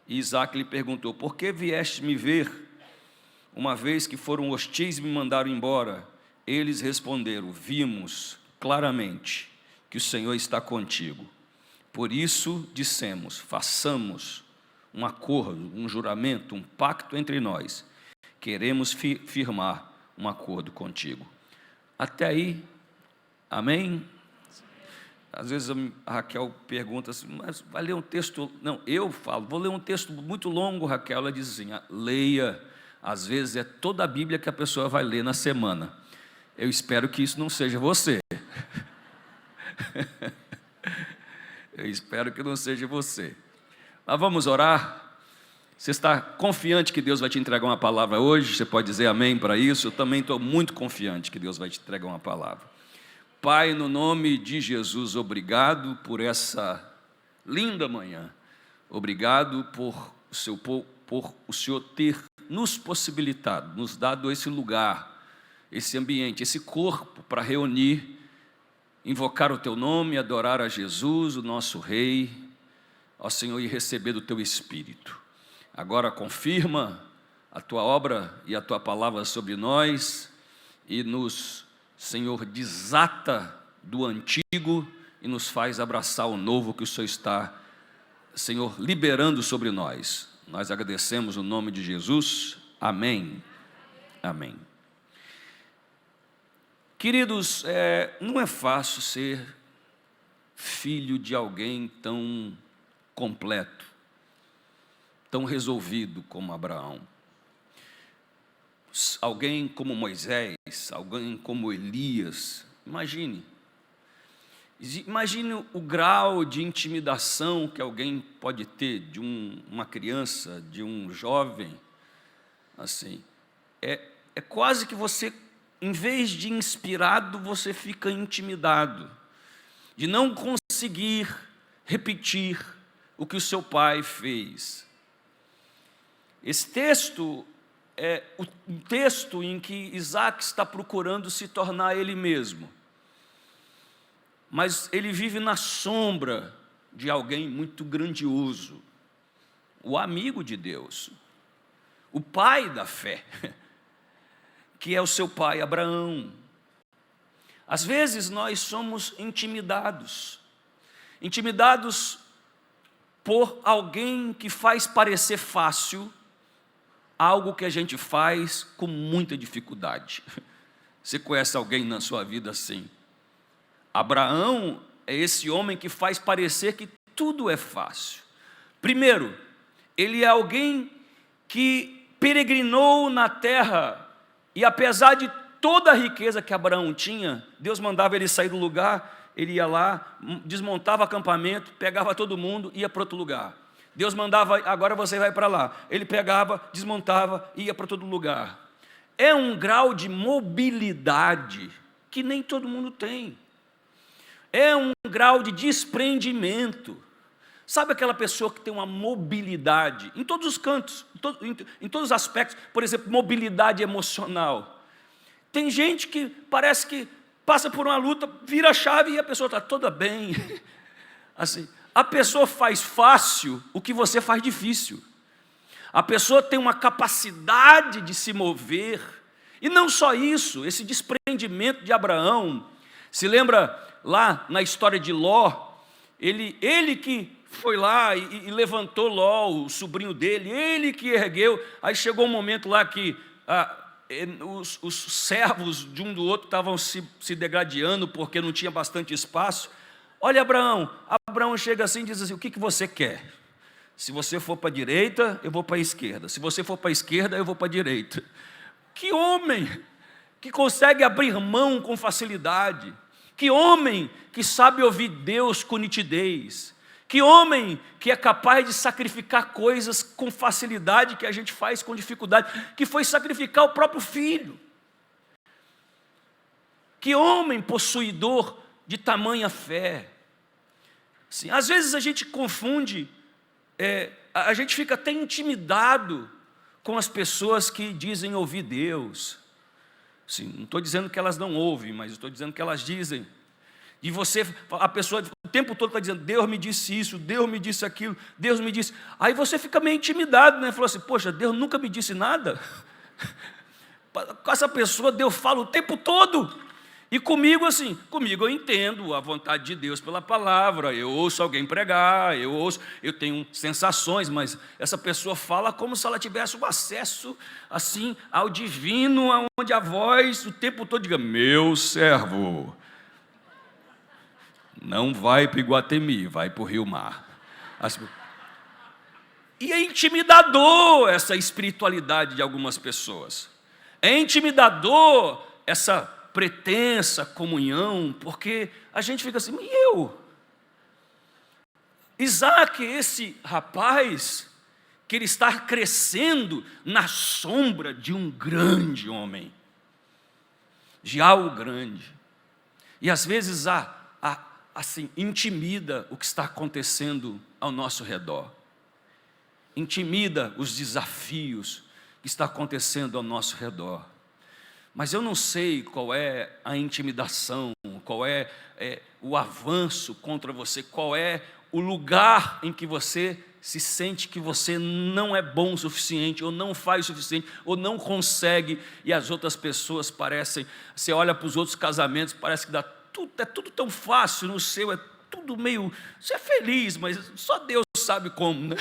E Isaque lhe perguntou: por que vieste me ver, uma vez que foram hostis e me mandaram embora? Eles responderam: vimos claramente que o Senhor está contigo. Por isso dissemos: façamos um acordo, um juramento, um pacto entre nós. Queremos firmar um acordo contigo. Até aí, amém? Às vezes a Raquel pergunta assim: mas vai ler um texto? Não, eu falo: vou ler um texto muito longo, Raquel. Ela diz assim: leia. Às vezes é toda a Bíblia que a pessoa vai ler na semana. Eu espero que isso não seja você. Eu espero que não seja você. Mas vamos orar? Você está confiante que Deus vai te entregar uma palavra hoje? Você pode dizer amém para isso? Eu também estou muito confiante que Deus vai te entregar uma palavra. Pai, no nome de Jesus, obrigado por essa linda manhã. Obrigado por o Senhor ter nos possibilitado, nos dado esse lugar, esse ambiente, esse corpo para reunir, invocar o Teu nome, adorar a Jesus, o nosso Rei, ó Senhor, e receber do Teu Espírito. Agora confirma a Tua obra e a Tua palavra sobre nós e nos, Senhor, desata do antigo e nos faz abraçar o novo que o Senhor está, Senhor, liberando sobre nós. Nós agradecemos o nome de Jesus. Amém. Amém. Queridos, não é fácil ser filho de alguém tão completo, tão resolvido como Abraão. Alguém como Moisés, alguém como Elias. Imagine o grau de intimidação que alguém pode ter de uma criança, de um jovem. Assim, é quase que você, em vez de inspirado, você fica intimidado, de não conseguir repetir o que o seu pai fez. Esse texto é um texto em que Isaque está procurando se tornar ele mesmo, mas ele vive na sombra de alguém muito grandioso, o amigo de Deus, o pai da fé, que é o seu pai Abraão. Às vezes nós somos intimidados por alguém que faz parecer fácil algo que a gente faz com muita dificuldade. Você conhece alguém na sua vida assim? Abraão é esse homem que faz parecer que tudo é fácil. Primeiro, ele é alguém que peregrinou na terra, e apesar de toda a riqueza que Abraão tinha, Deus mandava ele sair do lugar, ele ia lá, desmontava acampamento, pegava todo mundo, ia para outro lugar. Deus mandava, agora você vai para lá. Ele pegava, desmontava, ia para todo lugar. É um grau de mobilidade que nem todo mundo tem. É um grau de desprendimento. Sabe aquela pessoa que tem uma mobilidade em todos os cantos, em todos os aspectos, por exemplo, mobilidade emocional. Tem gente que parece que passa por uma luta, vira a chave e a pessoa está toda bem. Assim, a pessoa faz fácil o que você faz difícil. A pessoa tem uma capacidade de se mover. E não só isso, esse desprendimento de Abraão. Se lembra lá na história de Ló? Ele que foi lá e levantou Ló, o sobrinho dele, ele que ergueu. Aí chegou um momento lá que os servos de um do outro estavam se degradando porque não tinha bastante espaço. Olha Abraão chega assim e diz assim: o que você quer? Se você for para a direita, eu vou para a esquerda. Se você for para a esquerda, eu vou para a direita. Que homem que consegue abrir mão com facilidade. Que homem que sabe ouvir Deus com nitidez. Que homem que é capaz de sacrificar coisas com facilidade que a gente faz com dificuldade. Que foi sacrificar o próprio filho. Que homem possuidor de tamanha fé. Sim, às vezes a gente confunde, a gente fica até intimidado com as pessoas que dizem ouvir Deus. Sim, não estou dizendo que elas não ouvem, mas estou dizendo que elas dizem. E a pessoa o tempo todo está dizendo: Deus me disse isso, Deus me disse aquilo, Deus me disse. Aí você fica meio intimidado, né? Falou assim: poxa, Deus nunca me disse nada. Com essa pessoa Deus fala o tempo todo. E comigo eu entendo a vontade de Deus pela palavra, eu ouço alguém pregar, eu tenho sensações, mas essa pessoa fala como se ela tivesse um acesso assim ao divino, onde a voz o tempo todo diga: meu servo, não vai para Iguatemi, vai para o Rio Mar. E é intimidador essa espiritualidade de algumas pessoas, é intimidador essa pretensa comunhão, porque a gente fica assim: e eu? Isaac, esse rapaz, que ele está crescendo na sombra de um grande homem, de algo grande, e às vezes assim, intimida o que está acontecendo ao nosso redor, intimida os desafios que está acontecendo ao nosso redor. Mas eu não sei qual é a intimidação, qual é o avanço contra você, qual é o lugar em que você se sente que você não é bom o suficiente, ou não faz o suficiente, ou não consegue, e as outras pessoas parecem, você olha para os outros casamentos, parece que é tudo tão fácil, no seu é tudo meio, você é feliz, mas só Deus sabe como, né?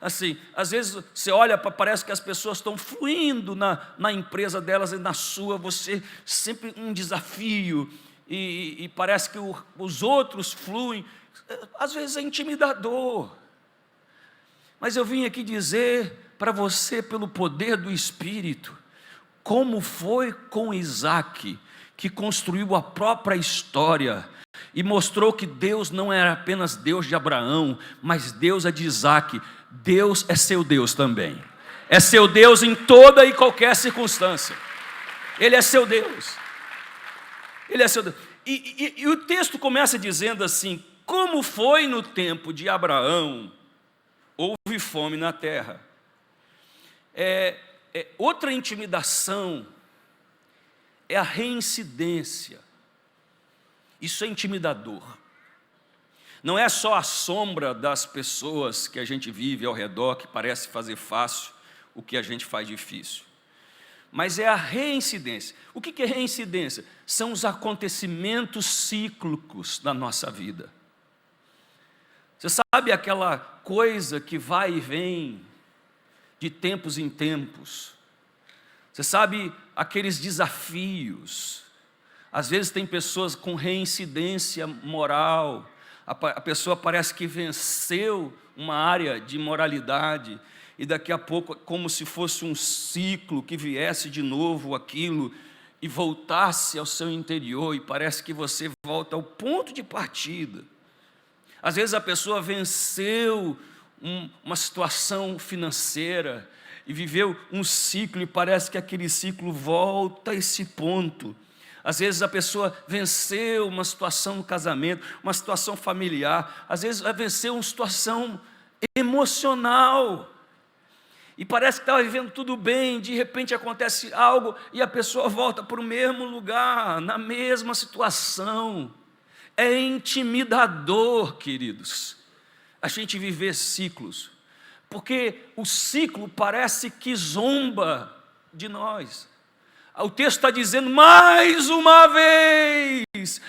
Assim, às vezes você olha, parece que as pessoas estão fluindo na empresa delas e na sua, você sempre um desafio, e parece que os outros fluem, às vezes é intimidador. Mas eu vim aqui dizer para você, pelo poder do Espírito, como foi com Isaac, que construiu a própria história, e mostrou que Deus não era apenas Deus de Abraão, mas Deus é de Isaac. Deus é seu Deus também. É seu Deus em toda e qualquer circunstância. Ele é seu Deus. Ele é seu Deus. E o texto começa dizendo assim: como foi no tempo de Abraão, houve fome na terra. Outra intimidação é a reincidência. Isso é intimidador. Não é só a sombra das pessoas que a gente vive ao redor, que parece fazer fácil o que a gente faz difícil. Mas é a reincidência. O que é reincidência? São os acontecimentos cíclicos da nossa vida. Você sabe aquela coisa que vai e vem de tempos em tempos? Você sabe aqueles desafios? Às vezes tem pessoas com reincidência moral. A pessoa parece que venceu uma área de moralidade e daqui a pouco, como se fosse um ciclo, que viesse de novo aquilo e voltasse ao seu interior, e parece que você volta ao ponto de partida. Às vezes a pessoa venceu uma situação financeira e viveu um ciclo, e parece que aquele ciclo volta a esse ponto. Às vezes a pessoa venceu uma situação no casamento, uma situação familiar, às vezes venceu uma situação emocional, e parece que estava vivendo tudo bem, de repente acontece algo e a pessoa volta para o mesmo lugar, na mesma situação. É intimidador, queridos, a gente viver ciclos, porque o ciclo parece que zomba de nós. O texto está dizendo mais uma vez,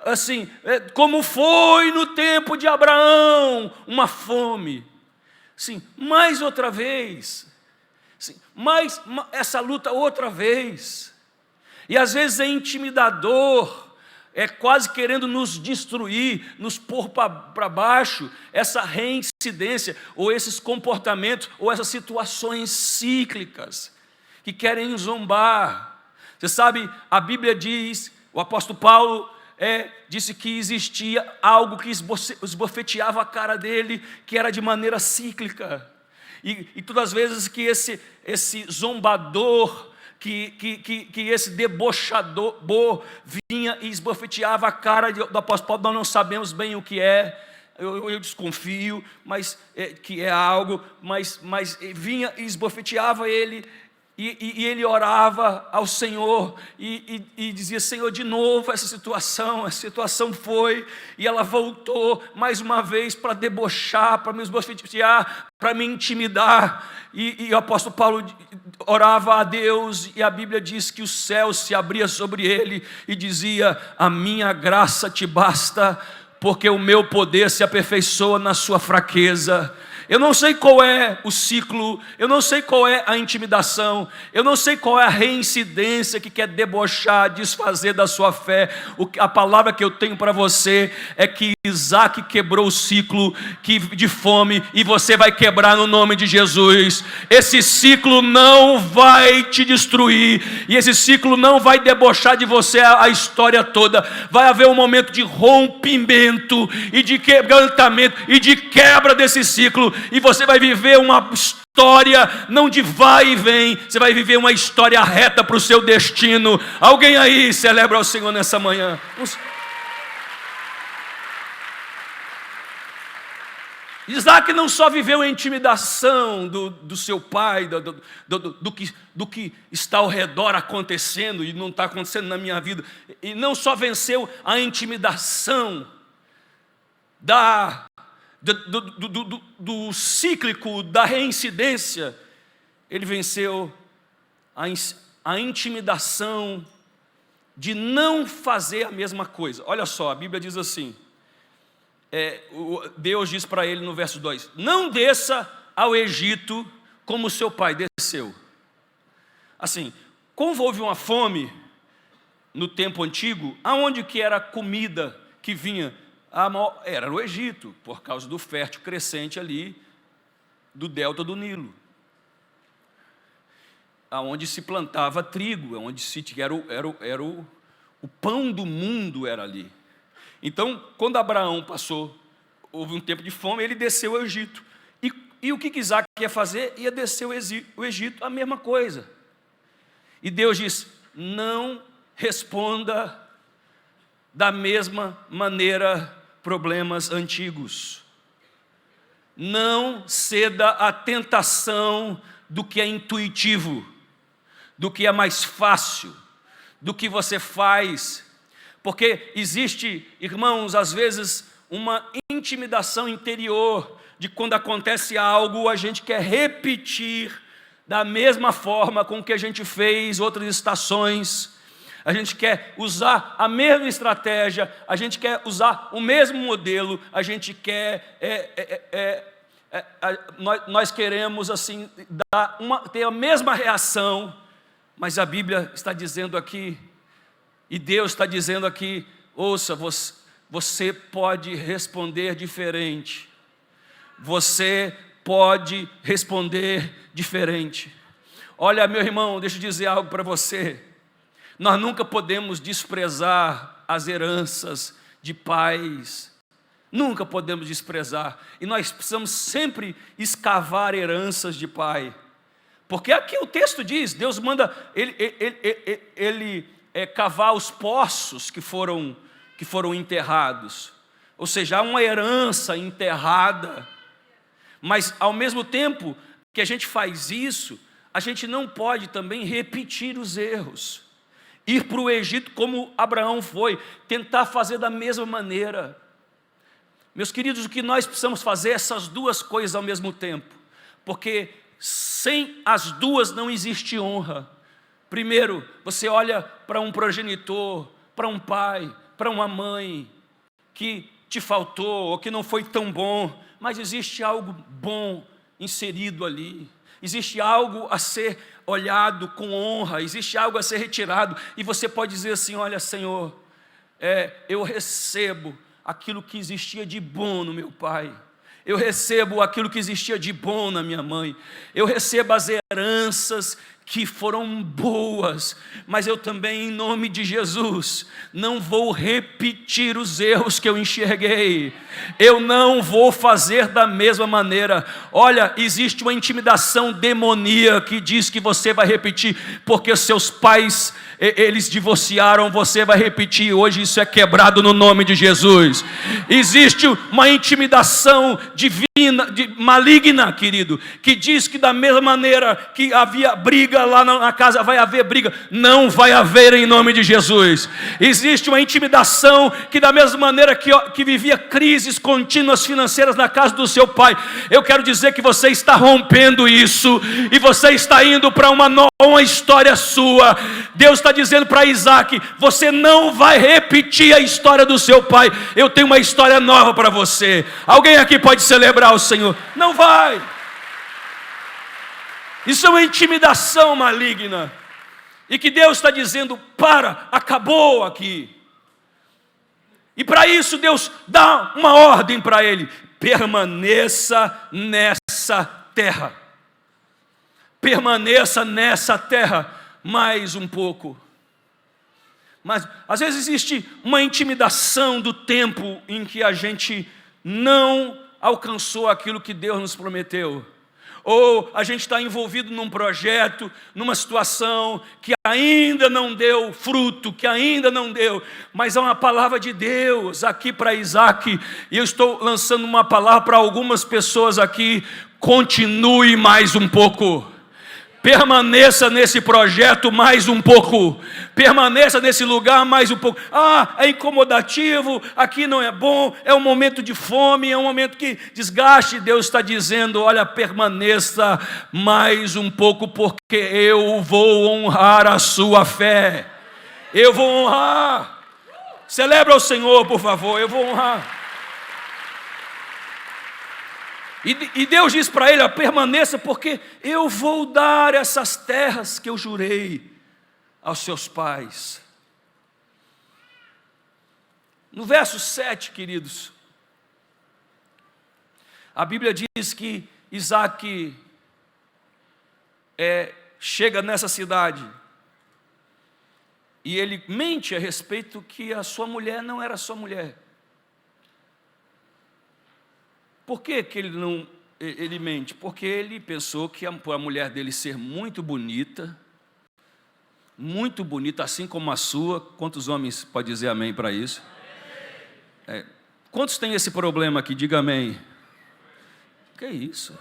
assim, como foi no tempo de Abraão, uma fome. Sim, mais outra vez, sim, mais essa luta outra vez, e às vezes é intimidador, é quase querendo nos destruir, nos pôr para baixo, essa reincidência, ou esses comportamentos, ou essas situações cíclicas, que querem zombar. Você sabe, a Bíblia diz, o apóstolo Paulo disse que existia algo que esbofeteava a cara dele, que era de maneira cíclica, e todas as vezes que esse zombador, que esse debochador vinha e esbofeteava a cara do apóstolo Paulo, nós não sabemos bem o que é, eu desconfio, mas que é algo, mas vinha e esbofeteava ele, e ele orava ao Senhor e dizia: Senhor, de novo essa situação foi, e ela voltou mais uma vez para debochar, para me esbofetear, para me intimidar, e o apóstolo Paulo orava a Deus, e a Bíblia diz que o céu se abria sobre ele e dizia: a minha graça te basta, porque o meu poder se aperfeiçoa na sua fraqueza. Eu não sei qual é o ciclo, eu não sei qual é a intimidação, eu não sei qual é a reincidência que quer debochar, desfazer da sua fé. A palavra que eu tenho para você é que Isaac quebrou o ciclo de fome, e você vai quebrar no nome de Jesus. Esse ciclo não vai te destruir, e esse ciclo não vai debochar de você a história toda. Vai haver um momento de rompimento e de quebrantamento e de quebra desse ciclo, e você vai viver uma história não de vai e vem, você vai viver uma história reta para o seu destino. Alguém aí celebra ao Senhor nessa manhã? Isaac não só viveu a intimidação do seu pai, do que está ao redor acontecendo e não está acontecendo na minha vida, e não só venceu a intimidação do cíclico, da reincidência, ele venceu a intimidação de não fazer a mesma coisa. Olha só, a Bíblia diz assim, Deus diz para ele no verso 2, não desça ao Egito como seu pai desceu. Assim, como houve uma fome no tempo antigo, aonde que era a comida que vinha? Era no Egito, por causa do fértil crescente ali do delta do Nilo, aonde se plantava trigo, onde era o pão do mundo era ali. Então, quando Abraão houve um tempo de fome, ele desceu ao Egito. E o que Isaac ia fazer? Ia descer o Egito, a mesma coisa. E Deus diz: não responda da mesma maneira problemas antigos. Não ceda à tentação do que é intuitivo, do que é mais fácil, do que você faz. Porque existe, irmãos, às vezes uma intimidação interior de quando acontece algo, a gente quer repetir da mesma forma com que a gente fez outras estações. A gente quer usar a mesma estratégia, a gente quer usar o mesmo modelo, a gente quer, nós queremos assim, ter a mesma reação, mas a Bíblia está dizendo aqui, e Deus está dizendo aqui, ouça, você pode responder diferente, você pode responder diferente. Olha, meu irmão, deixa eu dizer algo para você. Nós nunca podemos desprezar as heranças de pais, nunca podemos desprezar, e nós precisamos sempre escavar heranças de pai, porque aqui o texto diz, Deus manda ele cavar os poços que foram enterrados, ou seja, há uma herança enterrada, mas ao mesmo tempo que a gente faz isso, a gente não pode também repetir os erros. Ir para o Egito como Abraão foi, tentar fazer da mesma maneira. Meus queridos, o que nós precisamos fazer é essas duas coisas ao mesmo tempo, porque sem as duas não existe honra. Primeiro, você olha para um progenitor, para um pai, para uma mãe, que te faltou, ou que não foi tão bom, mas existe algo bom inserido ali. Existe algo a ser olhado com honra, existe algo a ser retirado, e você pode dizer assim, olha Senhor, eu recebo aquilo que existia de bom no meu pai, eu recebo aquilo que existia de bom na minha mãe, eu recebo as heranças que foram boas, mas eu também, em nome de Jesus, não vou repetir os erros que eu enxerguei, eu não vou fazer da mesma maneira. Olha, existe uma intimidação demoníaca que diz que você vai repetir, porque seus pais, eles divorciaram, você vai repetir, hoje isso é quebrado no nome de Jesus. Existe uma intimidação divina, maligna, querido, que diz que da mesma maneira que havia briga lá na casa, vai haver briga. Não vai haver em nome de Jesus. Existe uma intimidação que da mesma maneira que vivia crises contínuas financeiras na casa do seu pai, eu quero dizer que você está rompendo isso, e você está indo para uma história sua. Deus está dizendo para Isaac, você não vai repetir a história do seu pai, eu tenho uma história nova para você. Alguém aqui pode celebrar o Senhor? Não vai. Isso é uma intimidação maligna, e que Deus está dizendo, acabou aqui. E para isso Deus dá uma ordem para ele, permaneça nessa terra, permaneça nessa terra mais um pouco. Mas às vezes existe uma intimidação do tempo em que a gente não alcançou aquilo que Deus nos prometeu, ou a gente está envolvido num projeto, numa situação que ainda não deu fruto, que ainda não deu, mas há uma palavra de Deus aqui para Isaac, e eu estou lançando uma palavra para algumas pessoas aqui: continue mais um pouco, permaneça nesse projeto mais um pouco, permaneça nesse lugar mais um pouco. É incomodativo, aqui não é bom, é um momento de fome, é um momento que desgaste. Deus está dizendo, olha, permaneça mais um pouco, porque eu vou honrar a sua fé, eu vou honrar. Celebra o Senhor, por favor, eu vou honrar. E Deus diz para ele, permaneça, porque eu vou dar essas terras que eu jurei aos seus pais. No verso 7, queridos, a Bíblia diz que Isaac chega nessa cidade, e ele mente a respeito que a sua mulher não era sua mulher. Por que ele mente? Porque ele pensou que a mulher dele ser muito bonita, assim como a sua. Quantos homens podem dizer amém para isso? Quantos têm esse problema aqui? Diga amém. Que isso?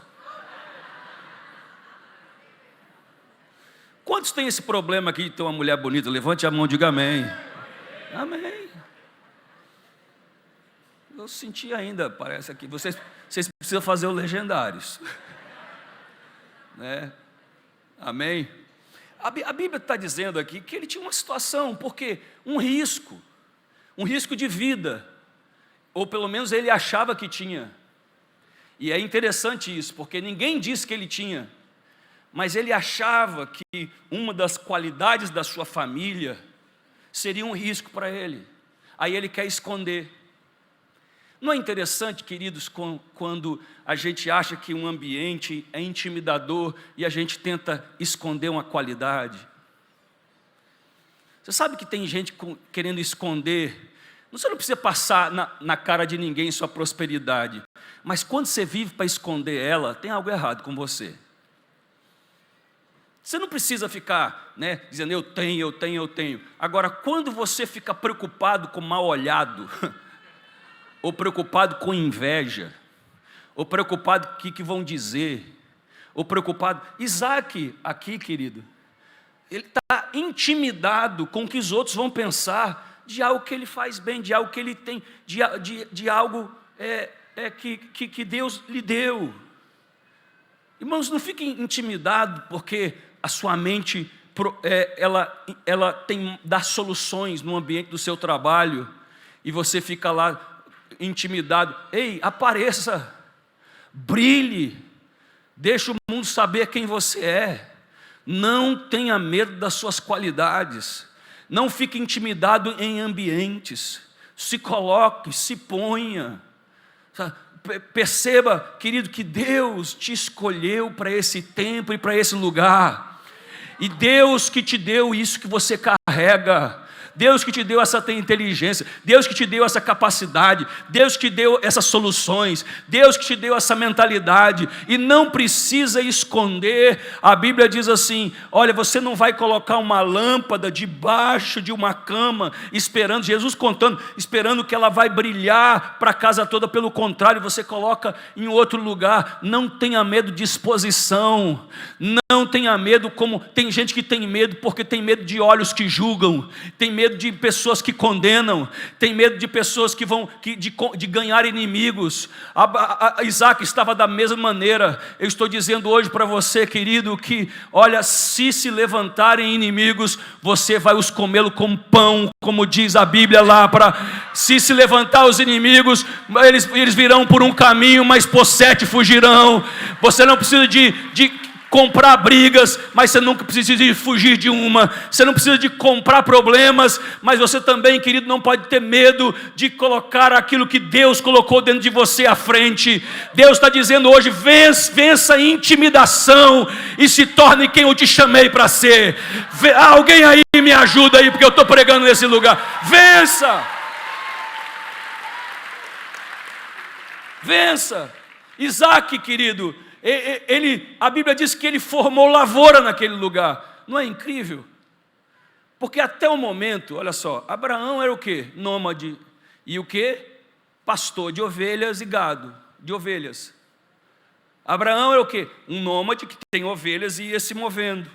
Quantos têm esse problema aqui de ter uma mulher bonita? Levante a mão e diga amém. Amém. Eu senti ainda, parece que vocês precisam fazer o Legendários, né? Amém? A Bíblia está dizendo aqui que ele tinha uma situação, porque um risco de vida, ou pelo menos ele achava que tinha. E é interessante isso, porque ninguém disse que ele tinha, mas ele achava que uma das qualidades da sua família seria um risco para ele. Aí ele quer esconder. Não é interessante, queridos, quando a gente acha que um ambiente é intimidador e a gente tenta esconder uma qualidade? Você sabe que tem gente querendo esconder. Você não precisa passar na cara de ninguém sua prosperidade, mas quando você vive para esconder ela, tem algo errado com você. Você não precisa ficar, dizendo eu tenho. Agora, quando você fica preocupado com mal olhado, ou preocupado com inveja, ou preocupado com o que vão dizer, ou preocupado... Isaac, aqui, querido, ele está intimidado com o que os outros vão pensar de algo que ele faz bem, de algo que ele tem, de algo que Deus lhe deu. Irmãos, não fiquem intimidados porque a sua mente ela dá soluções no ambiente do seu trabalho e você fica lá intimidado. Ei, apareça, brilhe, deixa o mundo saber quem você é. Não tenha medo das suas qualidades, não fique intimidado em ambientes, se coloque, se ponha. Perceba, querido, que Deus te escolheu para esse tempo e para esse lugar, e Deus que te deu isso que você carrega, Deus que te deu essa inteligência, Deus que te deu essa capacidade, Deus que te deu essas soluções, Deus que te deu essa mentalidade, e não precisa esconder. A Bíblia diz assim, olha, você não vai colocar uma lâmpada debaixo de uma cama, esperando, Jesus contando, esperando que ela vai brilhar para a casa toda. Pelo contrário, você coloca em outro lugar. Não tenha medo de exposição, não tenha medo, como tem gente que tem medo porque tem medo de olhos que julgam, tem medo de pessoas que condenam, tem medo de pessoas que vão de ganhar inimigos. Isaac estava da mesma maneira. Eu estou dizendo hoje para você, querido, que olha, se levantarem inimigos, você vai os comê-lo como pão, como diz a Bíblia lá, se levantar os inimigos, eles virão por um caminho, mas por 7 fugirão. Você não precisa de comprar brigas, mas você nunca precisa de fugir de uma. Você não precisa de comprar problemas, mas você também, querido, não pode ter medo de colocar aquilo que Deus colocou dentro de você à frente. Deus está dizendo hoje, vença a intimidação e se torne quem eu te chamei para ser. Alguém aí me ajuda aí, porque eu estou pregando nesse lugar. Vença. Isaac, querido, a Bíblia diz que ele formou lavoura naquele lugar. Não é incrível? Porque até o momento, olha só, Abraão era o quê? Nômade. E o quê? Pastor de ovelhas e gado, de ovelhas. Abraão era o quê? Um nômade que tem ovelhas e ia se movendo.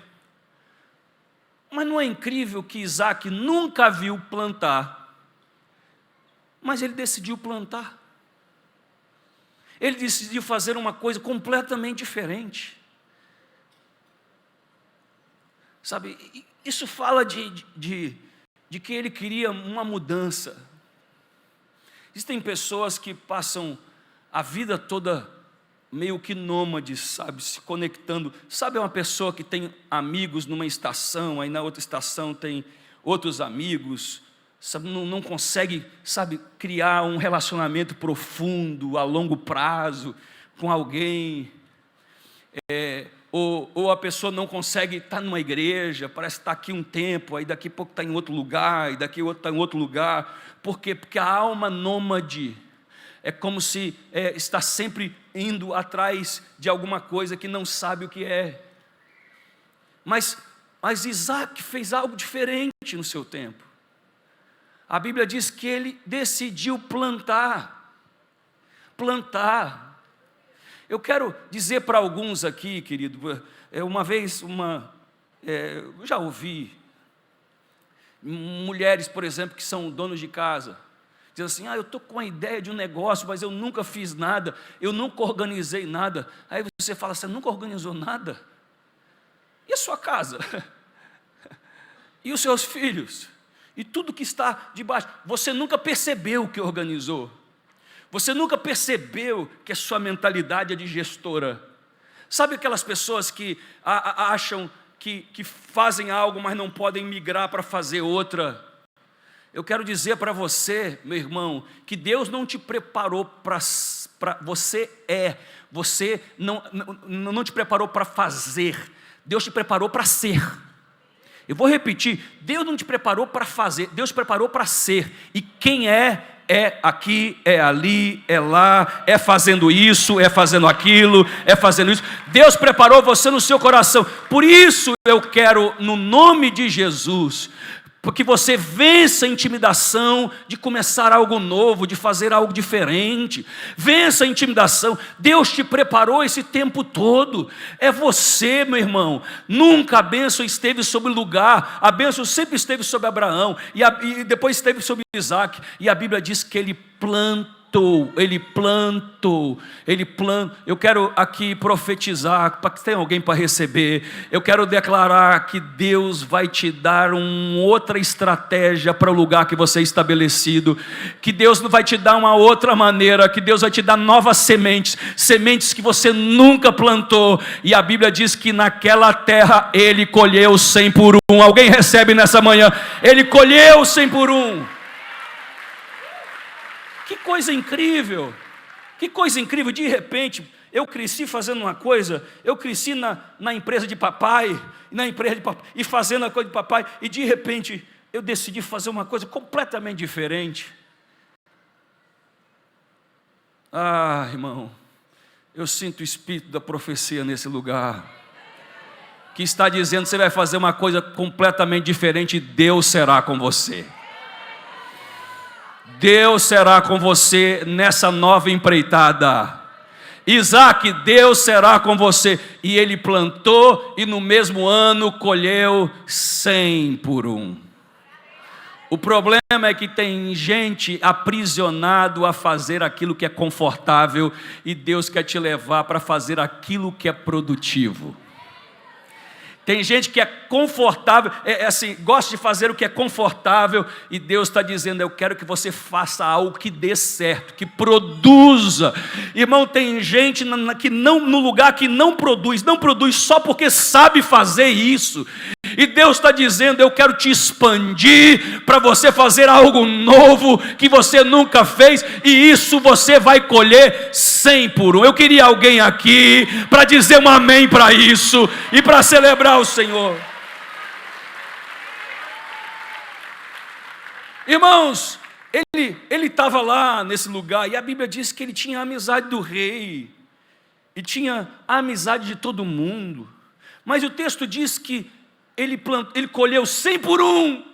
Mas não é incrível que Isaac nunca viu plantar, mas ele decidiu plantar. Ele decidiu fazer uma coisa completamente diferente. Sabe, isso fala de que ele queria uma mudança. Existem pessoas que passam a vida toda meio que nômades, sabe, se conectando. Sabe, uma pessoa que tem amigos numa estação, aí na outra estação tem outros amigos, sabe, não consegue, sabe, criar um relacionamento profundo, a longo prazo, com alguém, ou a pessoa não consegue estar numa igreja, parece estar aqui um tempo, aí daqui a pouco está em outro lugar, e daqui a outro está em outro lugar. Por quê? Porque a alma nômade é como se está sempre indo atrás de alguma coisa que não sabe o que é. Mas Isaac fez algo diferente no seu tempo. A Bíblia diz que ele decidiu plantar. Eu quero dizer para alguns aqui, querido, uma vez, eu já ouvi mulheres, por exemplo, que são donos de casa, dizem assim, eu estou com a ideia de um negócio, mas eu nunca fiz nada, eu nunca organizei nada. Aí você fala, você nunca organizou nada? E a sua casa? E os seus filhos? E tudo que está debaixo? Você nunca percebeu que organizou. Você nunca percebeu que a sua mentalidade é de gestora. Sabe aquelas pessoas que acham que fazem algo, mas não podem migrar para fazer outra? Eu quero dizer para você, meu irmão, que Deus não te preparou para você não te preparou para fazer. Deus te preparou para ser. Eu vou repetir, Deus não te preparou para fazer, Deus te preparou para ser. E quem é aqui, é ali, é lá, é fazendo isso, é fazendo aquilo, é fazendo isso. Deus preparou você no seu coração. Por isso eu quero, no nome de Jesus, porque você vença a intimidação de começar algo novo, de fazer algo diferente. Vença a intimidação. Deus te preparou esse tempo todo. É você, meu irmão. Nunca a bênção esteve sobre o lugar. A bênção sempre esteve sobre Abraão. E depois esteve sobre Isaac. E a Bíblia diz que ele plantou. Eu quero aqui profetizar, para que tenha alguém para receber. Eu quero declarar que Deus vai te dar uma outra estratégia para o lugar que você é estabelecido, que Deus vai te dar uma outra maneira, que Deus vai te dar novas sementes que você nunca plantou. E a Bíblia diz que naquela terra Ele colheu 100 por 1. Alguém recebe nessa manhã? Ele colheu 100 por 1. Que coisa incrível, que coisa incrível. De repente, eu cresci fazendo uma coisa, eu cresci na empresa de papai, e fazendo a coisa de papai, e de repente, eu decidi fazer uma coisa completamente diferente. Ah, irmão, eu sinto o espírito da profecia nesse lugar, que está dizendo, você vai fazer uma coisa completamente diferente, e Deus será com você. Deus será com você nessa nova empreitada. Isaac, Deus será com você. E ele plantou e no mesmo ano colheu 100 por 1. O problema é que tem gente aprisionado a fazer aquilo que é confortável e Deus quer te levar para fazer aquilo que é produtivo. Tem gente que é confortável, gosta de fazer o que é confortável, e Deus está dizendo, eu quero que você faça algo que dê certo, que produza. Irmão, tem gente que não, no lugar que não produz só porque sabe fazer isso. E Deus está dizendo, eu quero te expandir para você fazer algo novo que você nunca fez, e isso você vai colher 100 por 1. Eu queria alguém aqui para dizer um amém para isso e para celebrar o Senhor. Irmãos, ele estava lá nesse lugar, e a Bíblia diz que ele tinha a amizade do rei, e tinha a amizade de todo mundo, mas o texto diz que ele colheu 100 por 1,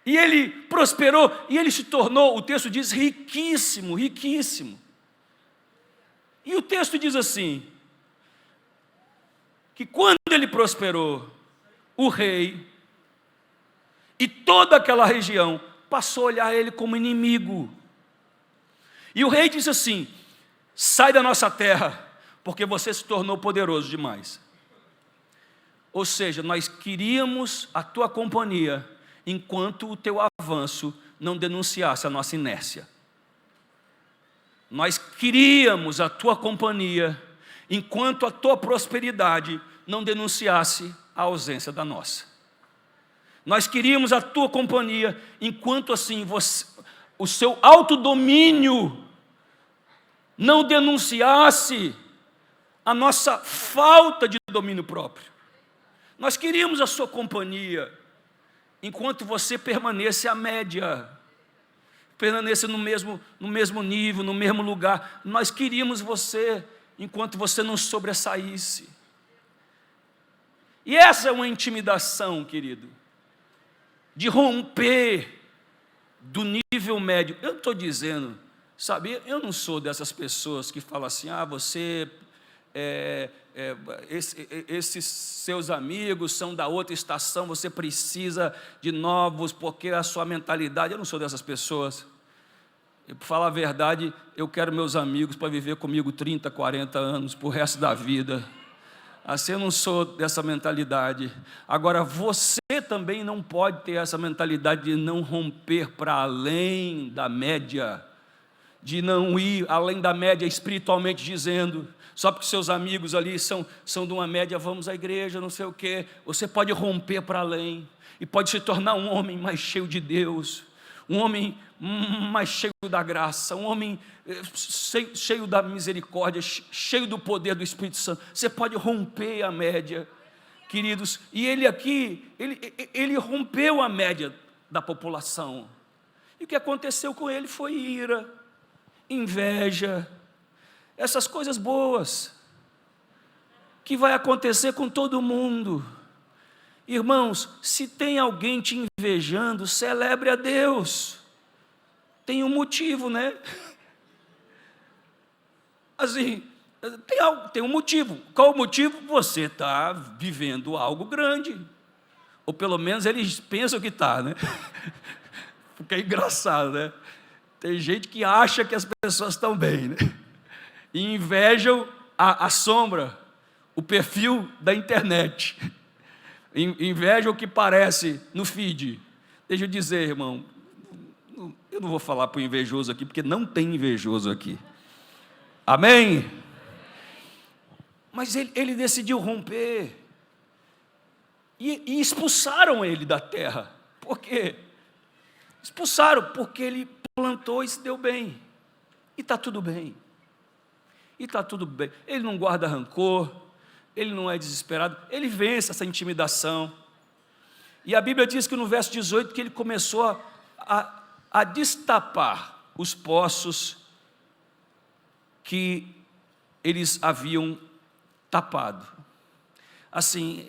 e ele prosperou, e ele se tornou, o texto diz, riquíssimo. E o texto diz assim, que quando ele prosperou, o rei e toda aquela região passou a olhar ele como inimigo. E o rei disse assim, sai da nossa terra, porque você se tornou poderoso demais. Ou seja, nós queríamos a tua companhia, enquanto o teu avanço não denunciasse a nossa inércia. Nós queríamos a tua companhia, enquanto a tua prosperidade não denunciasse a ausência da nossa. Nós queríamos a tua companhia, enquanto assim o seu autodomínio não denunciasse a nossa falta de domínio próprio. Nós queríamos a sua companhia, enquanto você permanece à média, permanece no mesmo nível, no mesmo lugar. Nós queríamos você, enquanto você não sobressaísse. E essa é uma intimidação, querido, de romper do nível médio. Eu estou dizendo, sabe, eu não sou dessas pessoas que falam assim, você... esses seus amigos são da outra estação, você precisa de novos, porque a sua mentalidade... Eu não sou dessas pessoas. Para falar a verdade, eu quero meus amigos para viver comigo 30, 40 anos, para o resto da vida. Assim, eu não sou dessa mentalidade. Agora, você também não pode ter essa mentalidade de não romper para além da média, de não ir além da média espiritualmente dizendo, só porque seus amigos ali são de uma média, vamos à igreja, não sei o quê. Você pode romper para além e pode se tornar um homem mais cheio de Deus, um homem mais cheio da graça, um homem cheio da misericórdia, cheio do poder do Espírito Santo. Você pode romper a média, queridos. E ele aqui, ele rompeu a média da população. E o que aconteceu com ele foi ira, inveja, essas coisas boas que vai acontecer com todo mundo. Irmãos, se tem alguém te invejando, celebre a Deus. Tem um motivo, né? Assim, tem um motivo. Qual o motivo? Você está vivendo algo grande. Ou pelo menos eles pensam que está, né? Porque é engraçado, né? Tem gente que acha que as pessoas estão bem, né? E invejam a sombra, o perfil da internet. Invejam o que parece no feed. Deixa eu dizer, irmão, eu não vou falar para o invejoso aqui, porque não tem invejoso aqui. Amém? Mas ele decidiu romper. E expulsaram ele da terra. Por quê? Expulsaram porque ele plantou e se deu bem. E está tudo bem. E está tudo bem. Ele não guarda rancor, ele não é desesperado, ele vence essa intimidação. E a Bíblia diz que no verso 18 que ele começou a destapar os poços que eles haviam tapado. Assim,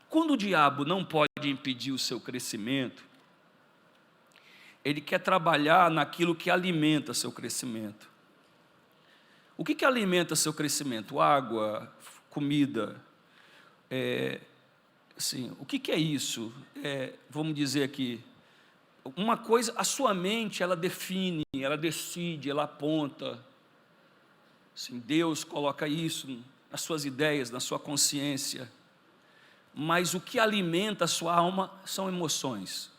quando o diabo não pode impedir o seu crescimento, ele quer trabalhar naquilo que alimenta seu crescimento. O que alimenta seu crescimento? Água, comida. Assim, o que é isso? Vamos dizer aqui, uma coisa, a sua mente, ela define, ela decide, ela aponta. Assim, Deus coloca isso nas suas ideias, na sua consciência. Mas o que alimenta a sua alma são emoções.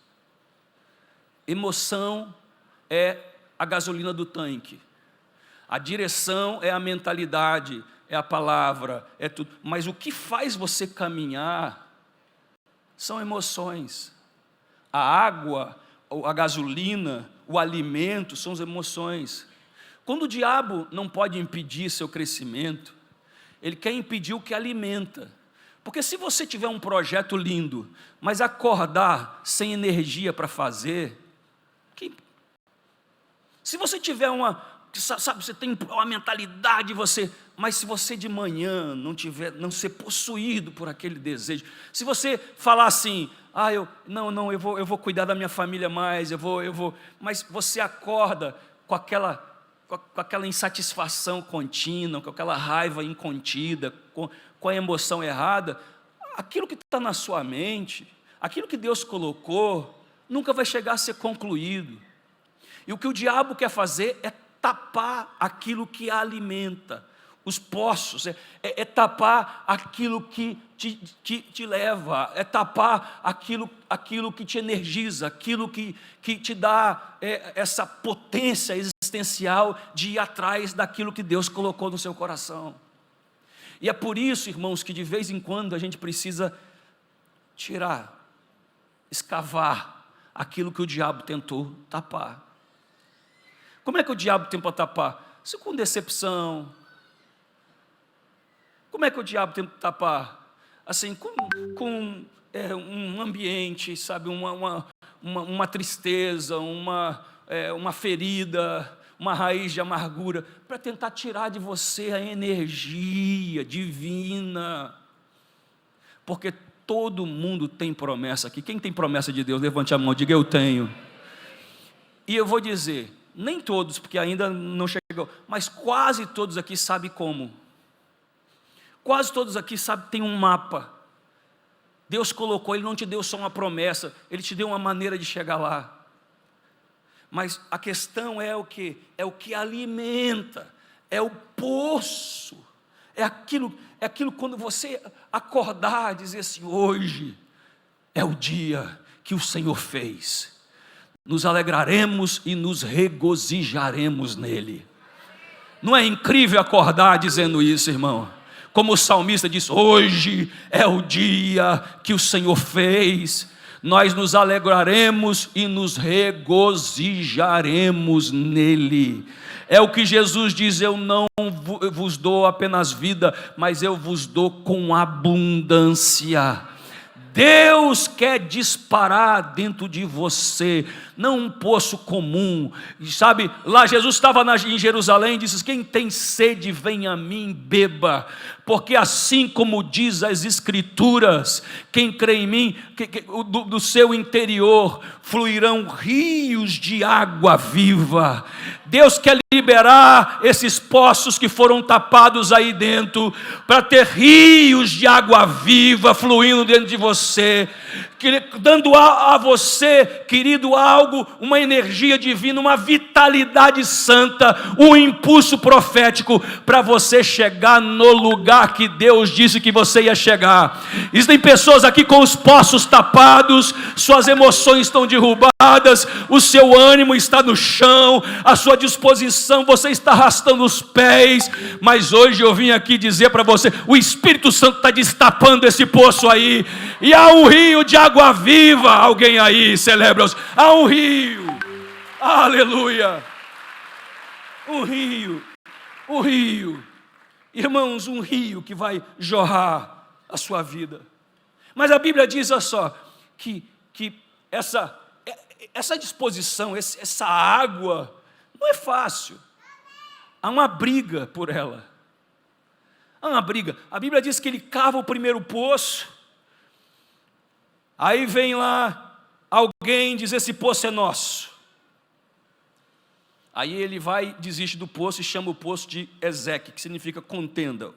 Emoção é a gasolina do tanque. A direção é a mentalidade, é a palavra, é tudo. Mas o que faz você caminhar são emoções. A água, a gasolina, o alimento são as emoções. Quando o diabo não pode impedir seu crescimento, ele quer impedir o que alimenta. Porque se você tiver um projeto lindo, mas acordar sem energia para fazer, se você tiver sabe, você tem uma mentalidade, mas se você de manhã não ser possuído por aquele desejo, se você falar assim, eu vou cuidar da minha família mais, mas você acorda com aquela insatisfação contínua, com aquela raiva incontida, com a emoção errada, aquilo que está na sua mente, aquilo que Deus colocou, nunca vai chegar a ser concluído. E o que o diabo quer fazer é tapar aquilo que alimenta, os poços, é tapar aquilo que te leva, é tapar aquilo que te energiza, aquilo que te dá essa potência existencial de ir atrás daquilo que Deus colocou no seu coração. E é por isso, irmãos, que de vez em quando a gente precisa tirar, escavar aquilo que o diabo tentou tapar. Como é que o diabo tenta tapar? Isso com decepção. Como é que o diabo tenta tapar? Assim, com um ambiente, sabe, uma tristeza, uma ferida, uma raiz de amargura, para tentar tirar de você a energia divina. Porque todo mundo tem promessa aqui. Quem tem promessa de Deus? Levante a mão, diga eu tenho. E eu vou dizer, nem todos, porque ainda não chegou, mas quase todos aqui sabem como. Quase todos aqui sabem, tem um mapa. Deus colocou, Ele não te deu só uma promessa, Ele te deu uma maneira de chegar lá. Mas a questão é o que? É o que alimenta, é o poço, É aquilo quando você acordar, dizer assim: hoje é o dia que o Senhor fez. Nos alegraremos e nos regozijaremos nele. Não é incrível acordar dizendo isso, irmão? Como o salmista diz: hoje é o dia que o Senhor fez. Nós nos alegraremos e nos regozijaremos nele. É o que Jesus diz: eu não vos dou apenas vida, mas eu vos dou com abundância. Deus quer disparar dentro de você, não um poço comum. Sabe, lá Jesus estava em Jerusalém e disse: quem tem sede, vem a mim, beba. Porque assim como diz as Escrituras, quem crê em mim, do seu interior fluirão rios de água viva. Deus quer liberar esses poços que foram tapados aí dentro, para ter rios de água viva fluindo dentro de você, dando a você, querido, algo, uma energia divina, uma vitalidade santa, um impulso profético para você chegar no lugar que Deus disse que você ia chegar. Existem pessoas aqui com os poços tapados, suas emoções estão derrubadas, o seu ânimo está no chão, a sua disposição, você está arrastando os pés, mas hoje eu vim aqui dizer para você: o Espírito Santo está destapando esse poço aí, e há um rio de água viva. Alguém aí celebra, há um rio, aleluia, um rio, irmãos, um rio que vai jorrar a sua vida. Mas a Bíblia diz, olha só, que essa disposição, essa água, não é fácil. Há uma briga por ela. Há uma briga. A Bíblia diz que ele cava o primeiro poço, aí vem lá alguém diz: esse poço é nosso. Aí ele vai, desiste do poço e chama o poço de Ezeque, que significa contenda.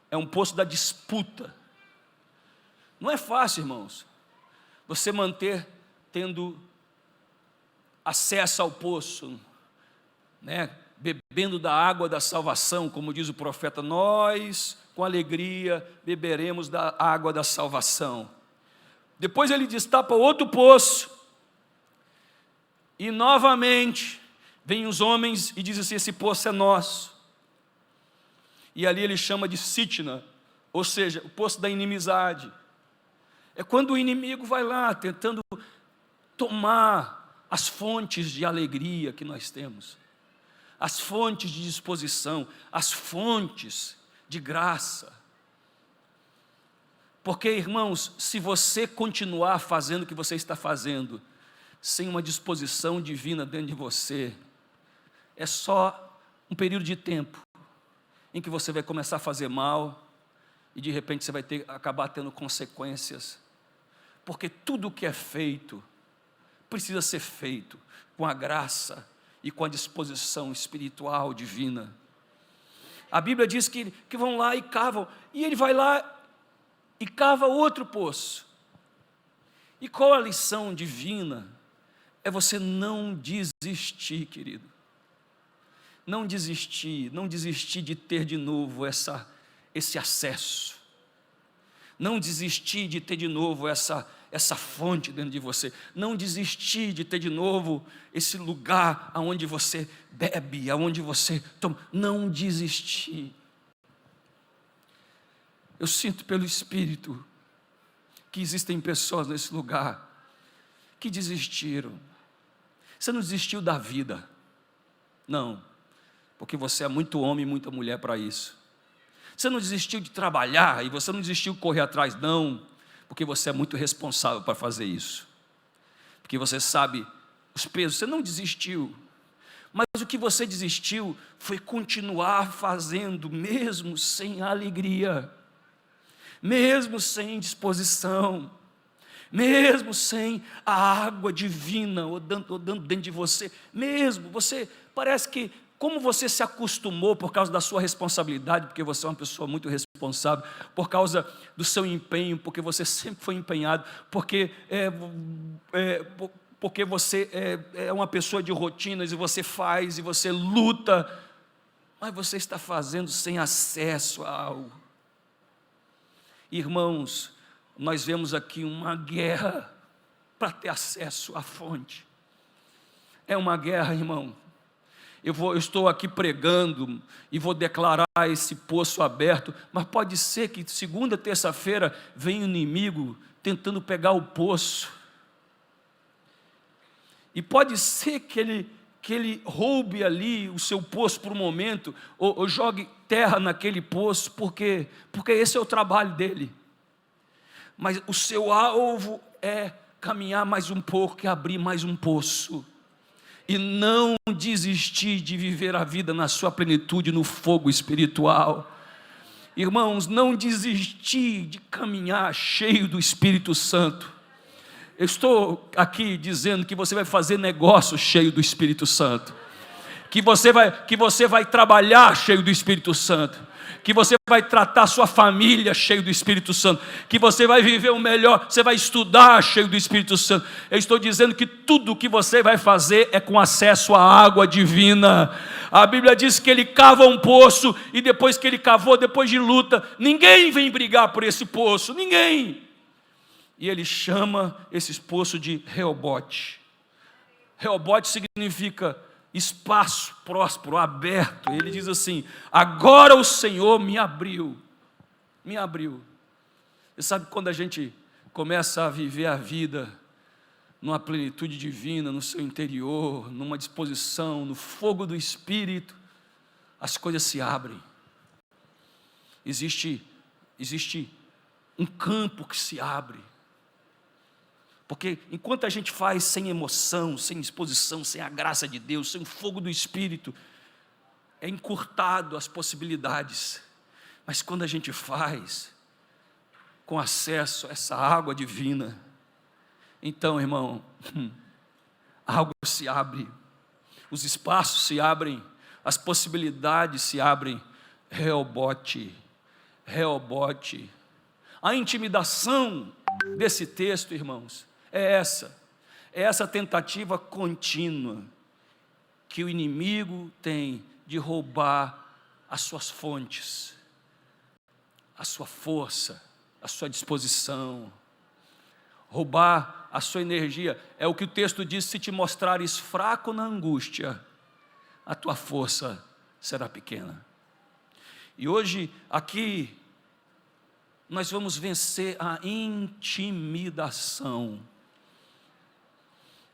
É um poço da disputa. Não é fácil, irmãos, você manter tendo acesso ao poço, né? Bebendo da água da salvação, como diz o profeta: nós com alegria beberemos da água da salvação. Depois ele destapa outro poço, e novamente vêm os homens e dizem assim: esse poço é nosso. E ali ele chama de Sitna, ou seja, o poço da inimizade. É quando o inimigo vai lá tentando tomar as fontes de alegria que nós temos, as fontes de disposição, as fontes de graça. Porque, irmãos, se você continuar fazendo o que você está fazendo, sem uma disposição divina dentro de você, é só um período de tempo em que você vai começar a fazer mal e de repente você vai acabar tendo consequências. Porque tudo o que é feito precisa ser feito com a graça e com a disposição espiritual divina. A Bíblia diz que vão lá e cavam, e ele vai lá e cava outro poço. E qual a lição divina? É você não desistir, querido. Não desistir de ter de novo esse acesso. Não desistir de ter de novo essa fonte dentro de você. Não desistir de ter de novo esse lugar aonde você bebe, aonde você toma. Não desistir. Eu sinto pelo Espírito que existem pessoas nesse lugar que desistiram. Você não desistiu da vida, não, porque você é muito homem e muita mulher para isso. Você não desistiu de trabalhar e você não desistiu de correr atrás, não, porque você é muito responsável para fazer isso, porque você sabe os pesos. Você não desistiu, mas o que você desistiu foi continuar fazendo, mesmo sem alegria, mesmo sem disposição, mesmo sem a água divina odando dentro de você, mesmo você, parece que, como você se acostumou por causa da sua responsabilidade, porque você é uma pessoa muito responsável, por causa do seu empenho, porque você sempre foi empenhado, porque você é uma pessoa de rotinas, e você faz, e você luta, mas você está fazendo sem acesso a algo. Irmãos, nós vemos aqui uma guerra para ter acesso à fonte. É uma guerra, irmão. Eu estou aqui pregando e vou declarar esse poço aberto, mas pode ser que segunda, terça-feira venha o inimigo tentando pegar o poço. E pode ser que ele roube ali o seu poço por um momento, ou jogue terra naquele poço, porque esse é o trabalho dele. Mas o seu alvo é caminhar mais um pouco e abrir mais um poço. E não desistir de viver a vida na sua plenitude, no fogo espiritual. Irmãos, não desistir de caminhar cheio do Espírito Santo. Eu estou aqui dizendo que você vai fazer negócio cheio do Espírito Santo. Que você vai trabalhar cheio do Espírito Santo. Que você vai tratar sua família cheio do Espírito Santo. Que você vai viver o melhor, você vai estudar cheio do Espírito Santo. Eu estou dizendo que tudo o que você vai fazer é com acesso à água divina. A Bíblia diz que ele cava um poço e depois que ele cavou, depois de luta, ninguém vem brigar por esse poço, ninguém. E ele chama esse poço de Reobote. Reobote significa espaço próspero, aberto. Ele diz assim: agora o Senhor me abriu. Me abriu. Você sabe quando a gente começa a viver a vida numa plenitude divina, no seu interior, numa disposição, no fogo do Espírito, as coisas se abrem. Existe um campo que se abre. Porque enquanto a gente faz sem emoção, sem disposição, sem a graça de Deus, sem o fogo do Espírito, é encurtado as possibilidades. Mas quando a gente faz com acesso a essa água divina, então, irmão, algo se abre, os espaços se abrem, as possibilidades se abrem. Reobote, Reobote. A intimidação desse texto, irmãos, é essa tentativa contínua que o inimigo tem de roubar as suas fontes, a sua força, a sua disposição, roubar a sua energia. É o que o texto diz: se te mostrares fraco na angústia, a tua força será pequena. E hoje, aqui, nós vamos vencer a intimidação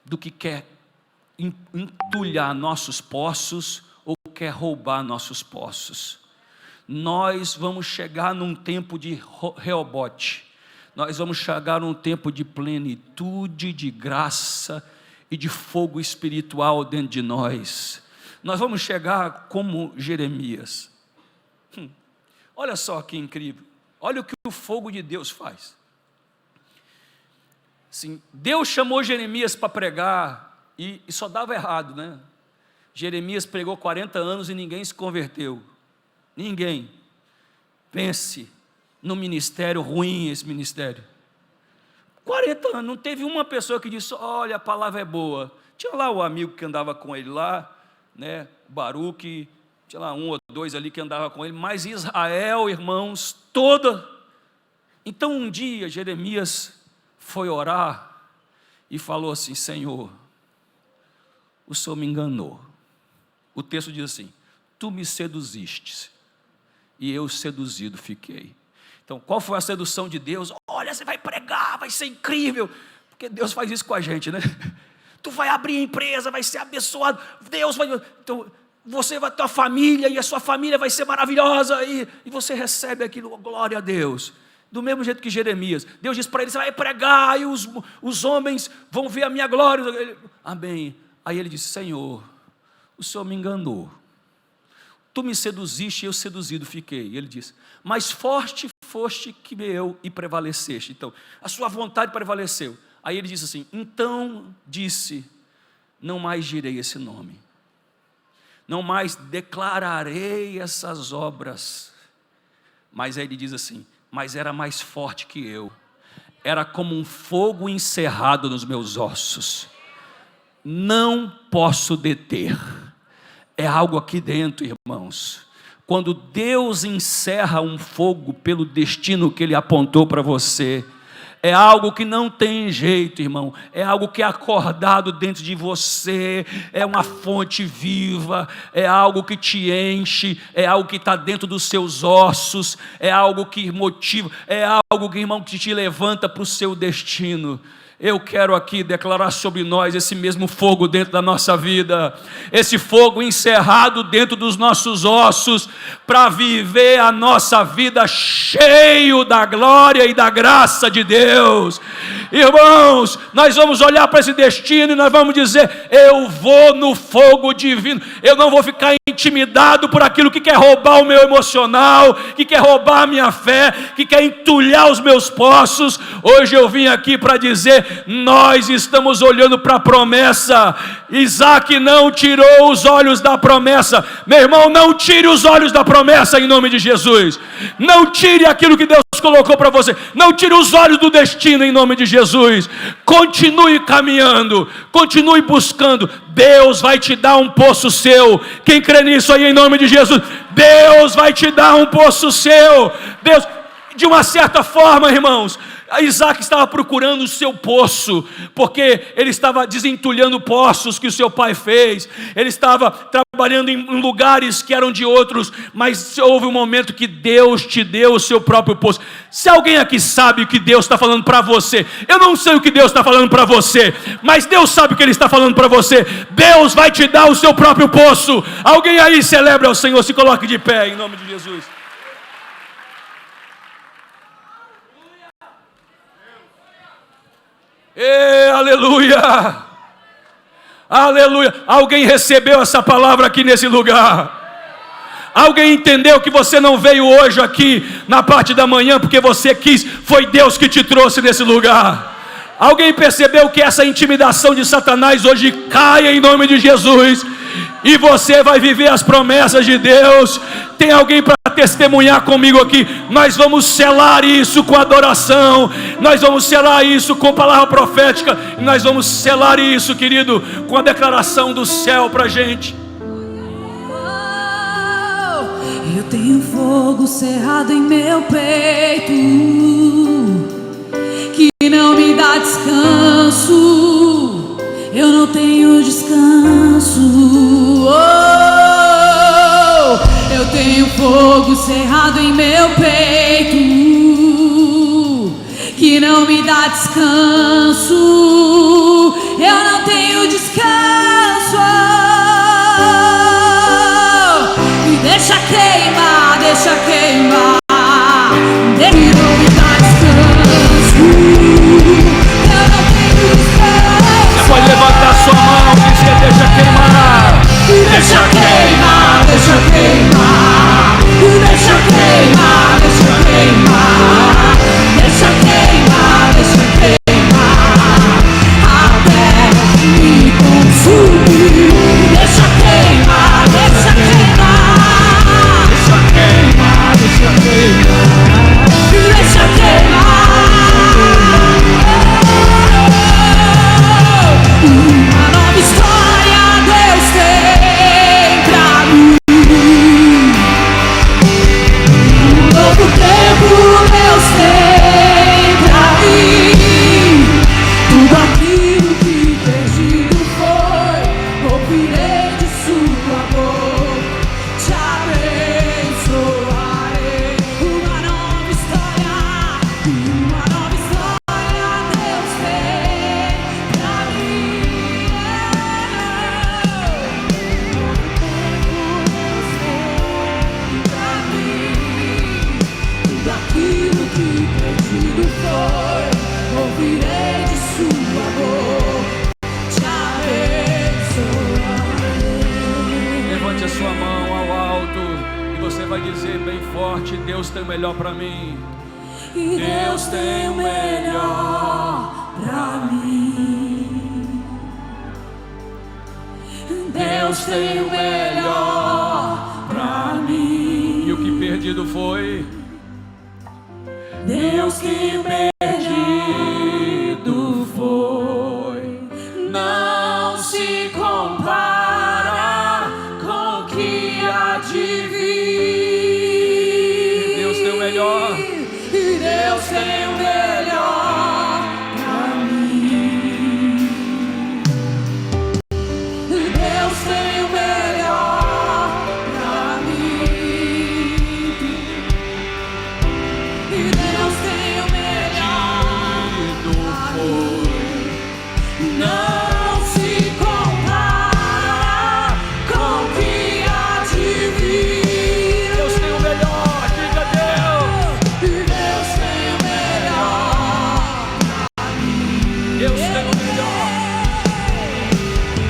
do que quer entulhar nossos poços ou quer roubar nossos poços. Nós vamos chegar num tempo de Reobote. Nós vamos chegar num tempo de plenitude, de graça e de fogo espiritual dentro de nós. Nós vamos chegar como Jeremias. Olha só que incrível. Olha o que o fogo de Deus faz. Sim, Deus chamou Jeremias para pregar e só dava errado, né? Jeremias pregou 40 anos e ninguém se converteu. Ninguém. Pense no ministério ruim, esse ministério. 40 anos, não teve uma pessoa que disse: olha, a palavra é boa. Tinha lá o amigo que andava com ele lá, né? Baruque, tinha lá um ou dois ali que andava com ele, mas Israel, irmãos, toda. Então um dia Jeremias foi orar e falou assim: Senhor, o Senhor me enganou. O texto diz assim: tu me seduziste e eu seduzido fiquei. Então qual foi a sedução de Deus? Olha, você vai pregar, vai ser incrível, porque Deus faz isso com a gente, né? Tu vai abrir a empresa, vai ser abençoado, Deus vai... Então, você vai ter a família e a sua família vai ser maravilhosa e você recebe aquilo, glória a Deus. Do mesmo jeito que Jeremias, Deus diz para ele: você vai pregar e os homens vão ver a minha glória. Ele, amém. Aí ele disse: Senhor, o Senhor me enganou, tu me seduziste e eu seduzido fiquei. E ele disse: mais forte foste que eu e prevaleceste. Então a sua vontade prevaleceu. Aí ele disse assim: então disse, não mais direi esse nome, não mais declararei essas obras. Mas aí ele diz assim: mas era mais forte que eu, era como um fogo encerrado nos meus ossos, não posso deter, É algo aqui dentro, irmãos. Quando Deus encerra um fogo pelo destino que Ele apontou para você, é algo que não tem jeito, irmão. É algo que é acordado dentro de você. É uma fonte viva. É algo que te enche. É algo que está dentro dos seus ossos. É algo que motiva. É algo que, irmão, que te levanta para o seu destino. Eu quero aqui declarar sobre nós esse mesmo fogo dentro da nossa vida, esse fogo encerrado dentro dos nossos ossos, para viver a nossa vida cheio da glória e da graça de Deus. Irmãos, nós vamos olhar para esse destino e nós vamos dizer: eu vou no fogo divino, eu não vou ficar intimidado por aquilo que quer roubar o meu emocional, que quer roubar a minha fé, que quer entulhar os meus poços. Hoje eu vim aqui para dizer: nós estamos olhando para a promessa. Isaac não tirou os olhos da promessa. Meu irmão, não tire os olhos da promessa em nome de Jesus. Não tire aquilo que Deus colocou para você. Não tire os olhos do destino em nome de Jesus. Continue caminhando, continue buscando. Deus vai te dar um poço seu. Quem crê nisso aí em nome de Jesus? Deus vai te dar um poço seu. Deus, de uma certa forma, irmãos, Isaac estava procurando o seu poço, porque ele estava desentulhando poços que o seu pai fez. Ele estava trabalhando em lugares que eram de outros, mas houve um momento que Deus te deu o seu próprio poço. Se alguém aqui sabe o que Deus está falando para você, eu não sei o que Deus está falando para você, mas Deus sabe o que Ele está falando para você. Deus vai te dar o seu próprio poço. Alguém aí celebra ao Senhor, se coloque de pé em nome de Jesus. Aleluia, aleluia. Alguém recebeu essa palavra aqui nesse lugar? Alguém entendeu que você não veio hoje aqui na parte da manhã porque você quis? Foi Deus que te trouxe nesse lugar. Alguém percebeu que essa intimidação de Satanás hoje cai em nome de Jesus, e você vai viver as promessas de Deus? Tem alguém para testemunhar comigo aqui? Nós vamos selar isso com adoração, nós vamos selar isso com palavra profética, nós vamos selar isso, querido, com a declaração do céu para a gente. Eu tenho fogo cerrado em meu peito, que não me dá descanso. Eu não tenho descanso. Eu tenho fogo cerrado em meu peito, que não me dá descanso. Eu não tenho descanso. Me deixa queimar, deixa queimar. Deixa não me dá descanso. Eu não tenho descanso. Você pode levantar sua mão e dizer: deixa queimar. Deixa queimar, deixa queimar. Deixa queimar, deixa queimar. Deixa queimar, deixa queimar. Até me consumir. Deixa queimar, deixa queimar. Deixa queimar, deixa queimar. Deixa queimar. Uma nova história Deus tem pra mim. Um novo tempo Deus tem pra mim. Tudo aquilo que perdido foi, ouvirei de sua boca. Te abençoarei. Uma nova história Deus tem pra mim. Tudo aquilo que perdido foi, ouvirei de sua boca. Te abençoarei. Levante a sua mão ao alto e você vai dizer bem forte: Deus tem o melhor para mim. E Deus tem o melhor pra mim. Deus tem o melhor pra mim. E o que perdido foi? Deus que perdido foi, não se compara com E Deus tem o melhor pra mim. E Deus tem o melhor pra mim. E Deus tem o melhor pra mim. Não se compara com o que há de vir. Deus tem o melhor, diga Deus. E Deus tem o melhor pra mim. Deus tem o melhor.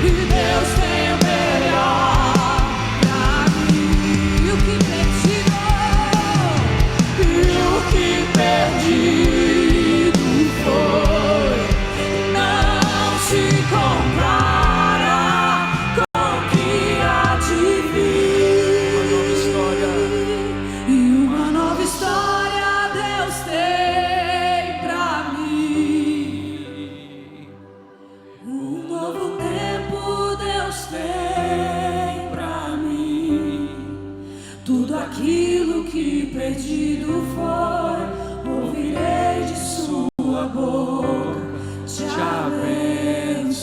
E Deus tem o melhor pra mim. E o que perdido foi. Não se compara com o que há de vir. E uma nova história Deus tem pra mim. Um novo tempo Deus tem pra mim. Tudo aquilo que perdido foi, ouvirei de sua boca, te abençoarei.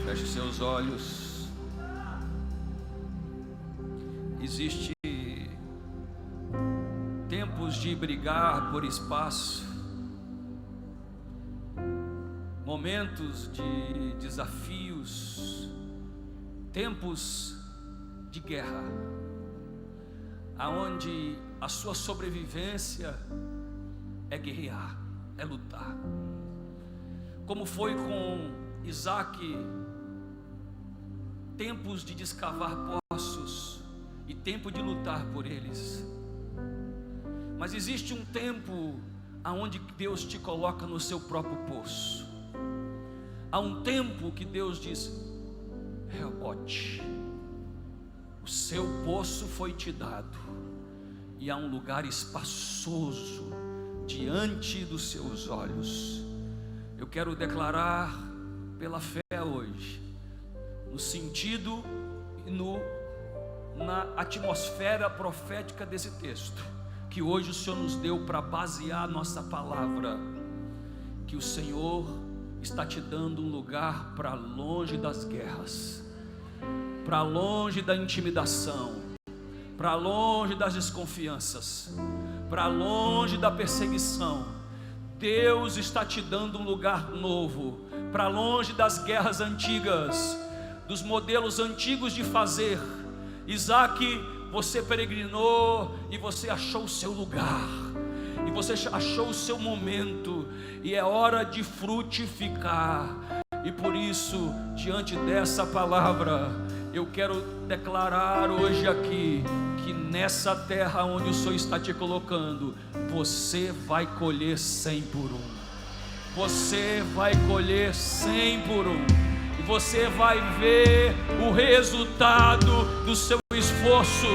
Feche seus olhos. Existe tempos de brigar por espaço, momentos de desafios, tempos de guerra, aonde a sua sobrevivência é guerrear, é lutar. Como foi com Isaac, tempos de descavar poços e tempo de lutar por eles. Mas existe um tempo aonde Deus te coloca no seu próprio poço. Há um tempo que Deus diz: Reobote, o seu poço foi te dado, e há um lugar espaçoso diante dos seus olhos. Eu quero declarar pela fé hoje, no sentido e na atmosfera profética desse texto, que hoje o Senhor nos deu para basear a nossa palavra, que o Senhor está te dando um lugar para longe das guerras, para longe da intimidação, para longe das desconfianças, para longe da perseguição. Deus está te dando um lugar novo, para longe das guerras antigas, dos modelos antigos de fazer. Isaac, você peregrinou e você achou o seu lugar, e você achou o seu momento, e é hora de frutificar. E por isso, diante dessa palavra, eu quero declarar hoje aqui, que nessa terra onde o Senhor está te colocando, você vai colher 100 por 1. Você vai colher 100 por 1. E você vai ver o resultado do seu esforço.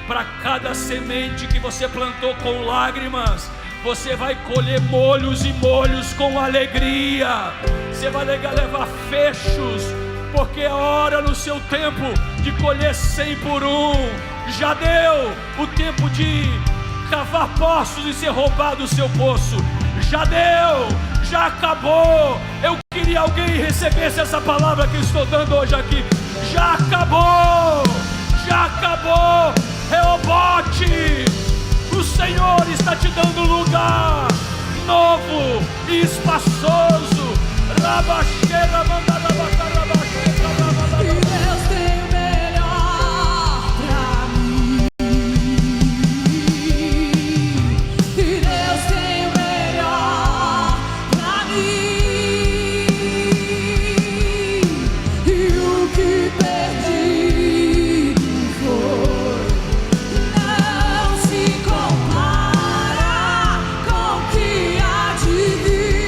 Para cada semente que você plantou com lágrimas, você vai colher molhos e molhos com alegria. Você vai levar fechos, porque é hora no seu tempo de colher 100 por 1. Já deu o tempo de cavar poços e ser roubado o seu poço. Já deu, já acabou. Eu queria alguém recebesse essa palavra que eu estou dando hoje aqui. Já acabou, já acabou. Reobote, o Senhor está te dando um lugar novo e espaçoso. Rabaxeira, E Deus tem o melhor pra mim. E Deus tem o melhor pra mim. E o que perdido foi, não se compara com o que há de vir.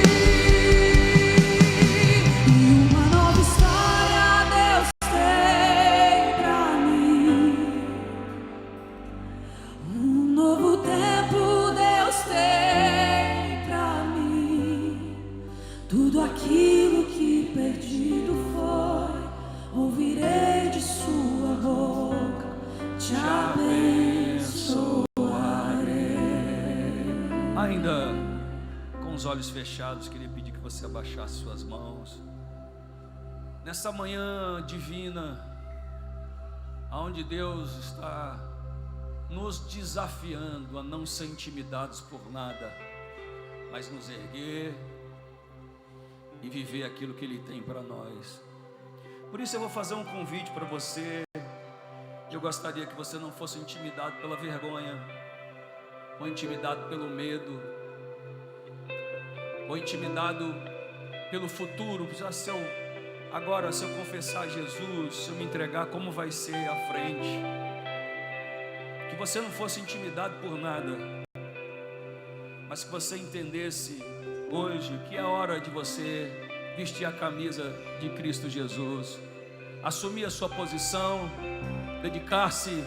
E uma nova aquilo que perdido foi, ouvirei de sua boca, te abençoarei. Ainda com os olhos fechados, queria pedir que você abaixasse suas mãos. Nessa manhã divina, onde Deus está nos desafiando a não ser intimidados por nada, mas nos erguer e viver aquilo que Ele tem para nós. Por isso eu vou fazer um convite para você. Eu gostaria que você não fosse intimidado pela vergonha, ou intimidado pelo medo, ou intimidado pelo futuro. Se eu confessar Jesus, se eu me entregar, como vai ser à frente? Que você não fosse intimidado por nada, mas que você entendesse hoje que é hora de você vestir a camisa de Cristo Jesus, assumir a sua posição, dedicar-se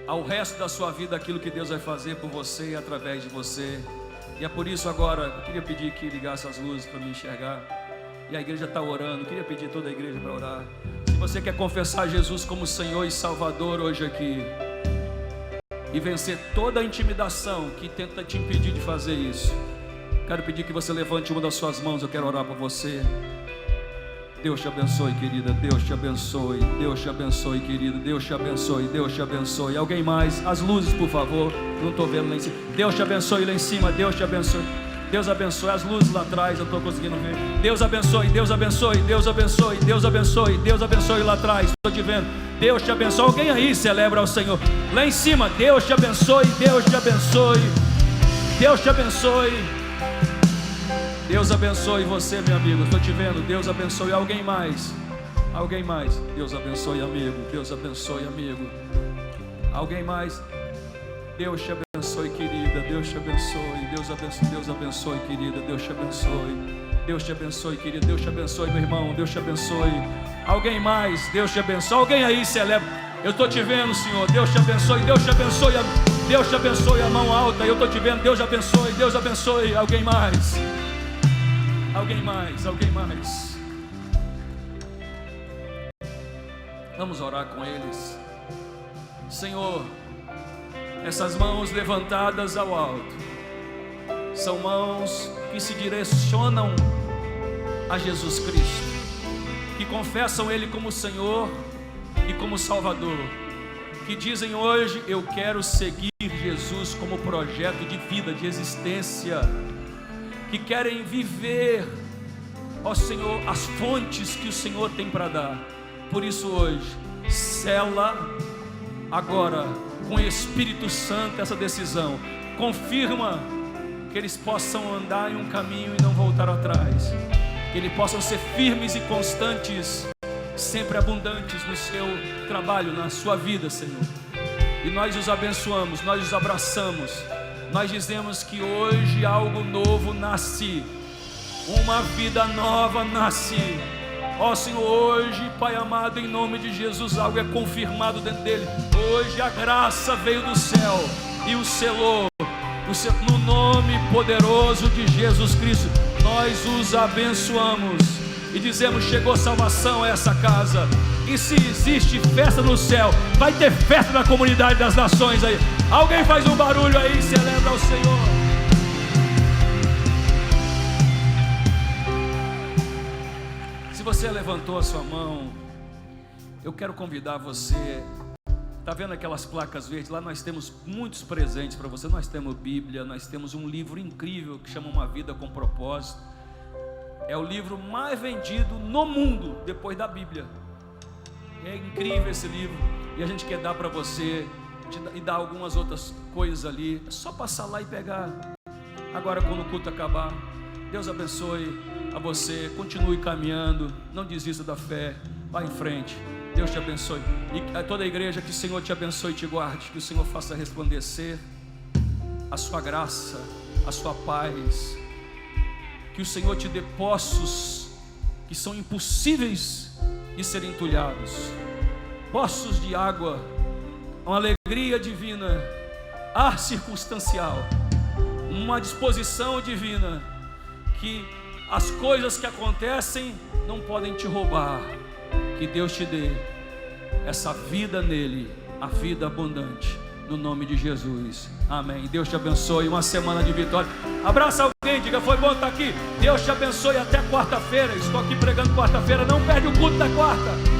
ao resto da sua vida aquilo que Deus vai fazer por você e através de você. E é por isso agora eu queria pedir que ligasse as luzes para me enxergar. E a igreja está orando, eu queria pedir toda a igreja para orar. Se você quer confessar Jesus como Senhor e Salvador hoje aqui, e vencer toda a intimidação que tenta te impedir de fazer isso, quero pedir que você levante uma das suas mãos. Eu quero orar por você. Deus te abençoe, querida. Deus te abençoe. Deus te abençoe, querida. Deus te abençoe. Deus te abençoe. Alguém mais? As luzes, por favor. Não estou vendo lá em cima. Deus te abençoe lá em cima. Deus te abençoe. Deus abençoe. As luzes lá atrás, eu estou conseguindo ver. Deus abençoe. Deus abençoe. Deus abençoe. Deus abençoe. Deus abençoe lá atrás. Estou te vendo. Deus te abençoe. Alguém aí celebra ao Senhor. Lá em cima. Deus te abençoe. Deus te abençoe. Deus te abençoe. Deus abençoe você, meu amigo. Estou te vendo. Deus abençoe. Alguém mais? Alguém mais? Deus abençoe, amigo. Deus abençoe, amigo. Alguém mais? Deus te abençoe, querida. Deus te abençoe. Deus abençoe. Deus abençoe, querida. Deus te abençoe. Deus te abençoe, querida. Deus te abençoe, meu irmão. Deus te abençoe. Alguém mais? Deus te abençoe. Alguém aí celebra. Eu estou te vendo, Senhor. Deus te abençoe. Deus te abençoe. Deus te abençoe. A mão alta. Eu estou te vendo. Deus abençoe. Deus abençoe. Alguém mais? Alguém mais? Alguém mais? Vamos orar com eles. Senhor, essas mãos levantadas ao alto são mãos que se direcionam a Jesus Cristo, que confessam Ele como Senhor e como Salvador, que dizem hoje: eu quero seguir Jesus como projeto de vida, de existência, que querem viver, ó Senhor, as fontes que o Senhor tem para dar. Por isso hoje, sela agora com o Espírito Santo essa decisão, confirma que eles possam andar em um caminho e não voltar atrás, que eles possam ser firmes e constantes, sempre abundantes no seu trabalho, na sua vida, Senhor. E nós os abençoamos, nós os abraçamos. Nós dizemos que hoje algo novo nasce, uma vida nova nasce. Ó Senhor, hoje, Pai amado, em nome de Jesus, algo é confirmado dentro dele. Hoje a graça veio do céu e o selou. No nome poderoso de Jesus Cristo, nós os abençoamos e dizemos: chegou salvação a essa casa. E se existe festa no céu, vai ter festa na comunidade das nações aí. Alguém faz um barulho aí e celebra ao Senhor. Se você levantou a sua mão, eu quero convidar você. Está vendo aquelas placas verdes? Lá nós temos muitos presentes para você. Nós temos Bíblia, nós temos um livro incrível que chama Uma Vida com Propósito. É o livro mais vendido no mundo depois da Bíblia. É incrível esse livro e a gente quer dar para você e dar algumas outras coisas ali. É só passar lá e pegar. Agora, quando o culto acabar, Deus abençoe a você. Continue caminhando, não desista da fé. Vá em frente. Deus te abençoe. E a toda a igreja, que o Senhor te abençoe e te guarde. Que o Senhor faça resplandecer a sua graça, a sua paz. Que o Senhor te dê poços que são impossíveis de serem entulhados. Poços de água, uma alegria divina, ar circunstancial, uma disposição divina, que as coisas que acontecem não podem te roubar. Que Deus te dê essa vida nele, a vida abundante, no nome de Jesus, amém. Deus te abençoe, uma semana de vitória. Abraça alguém, diga: foi bom estar aqui. Deus te abençoe até quarta-feira. Estou aqui pregando quarta-feira, não perde o culto da quarta.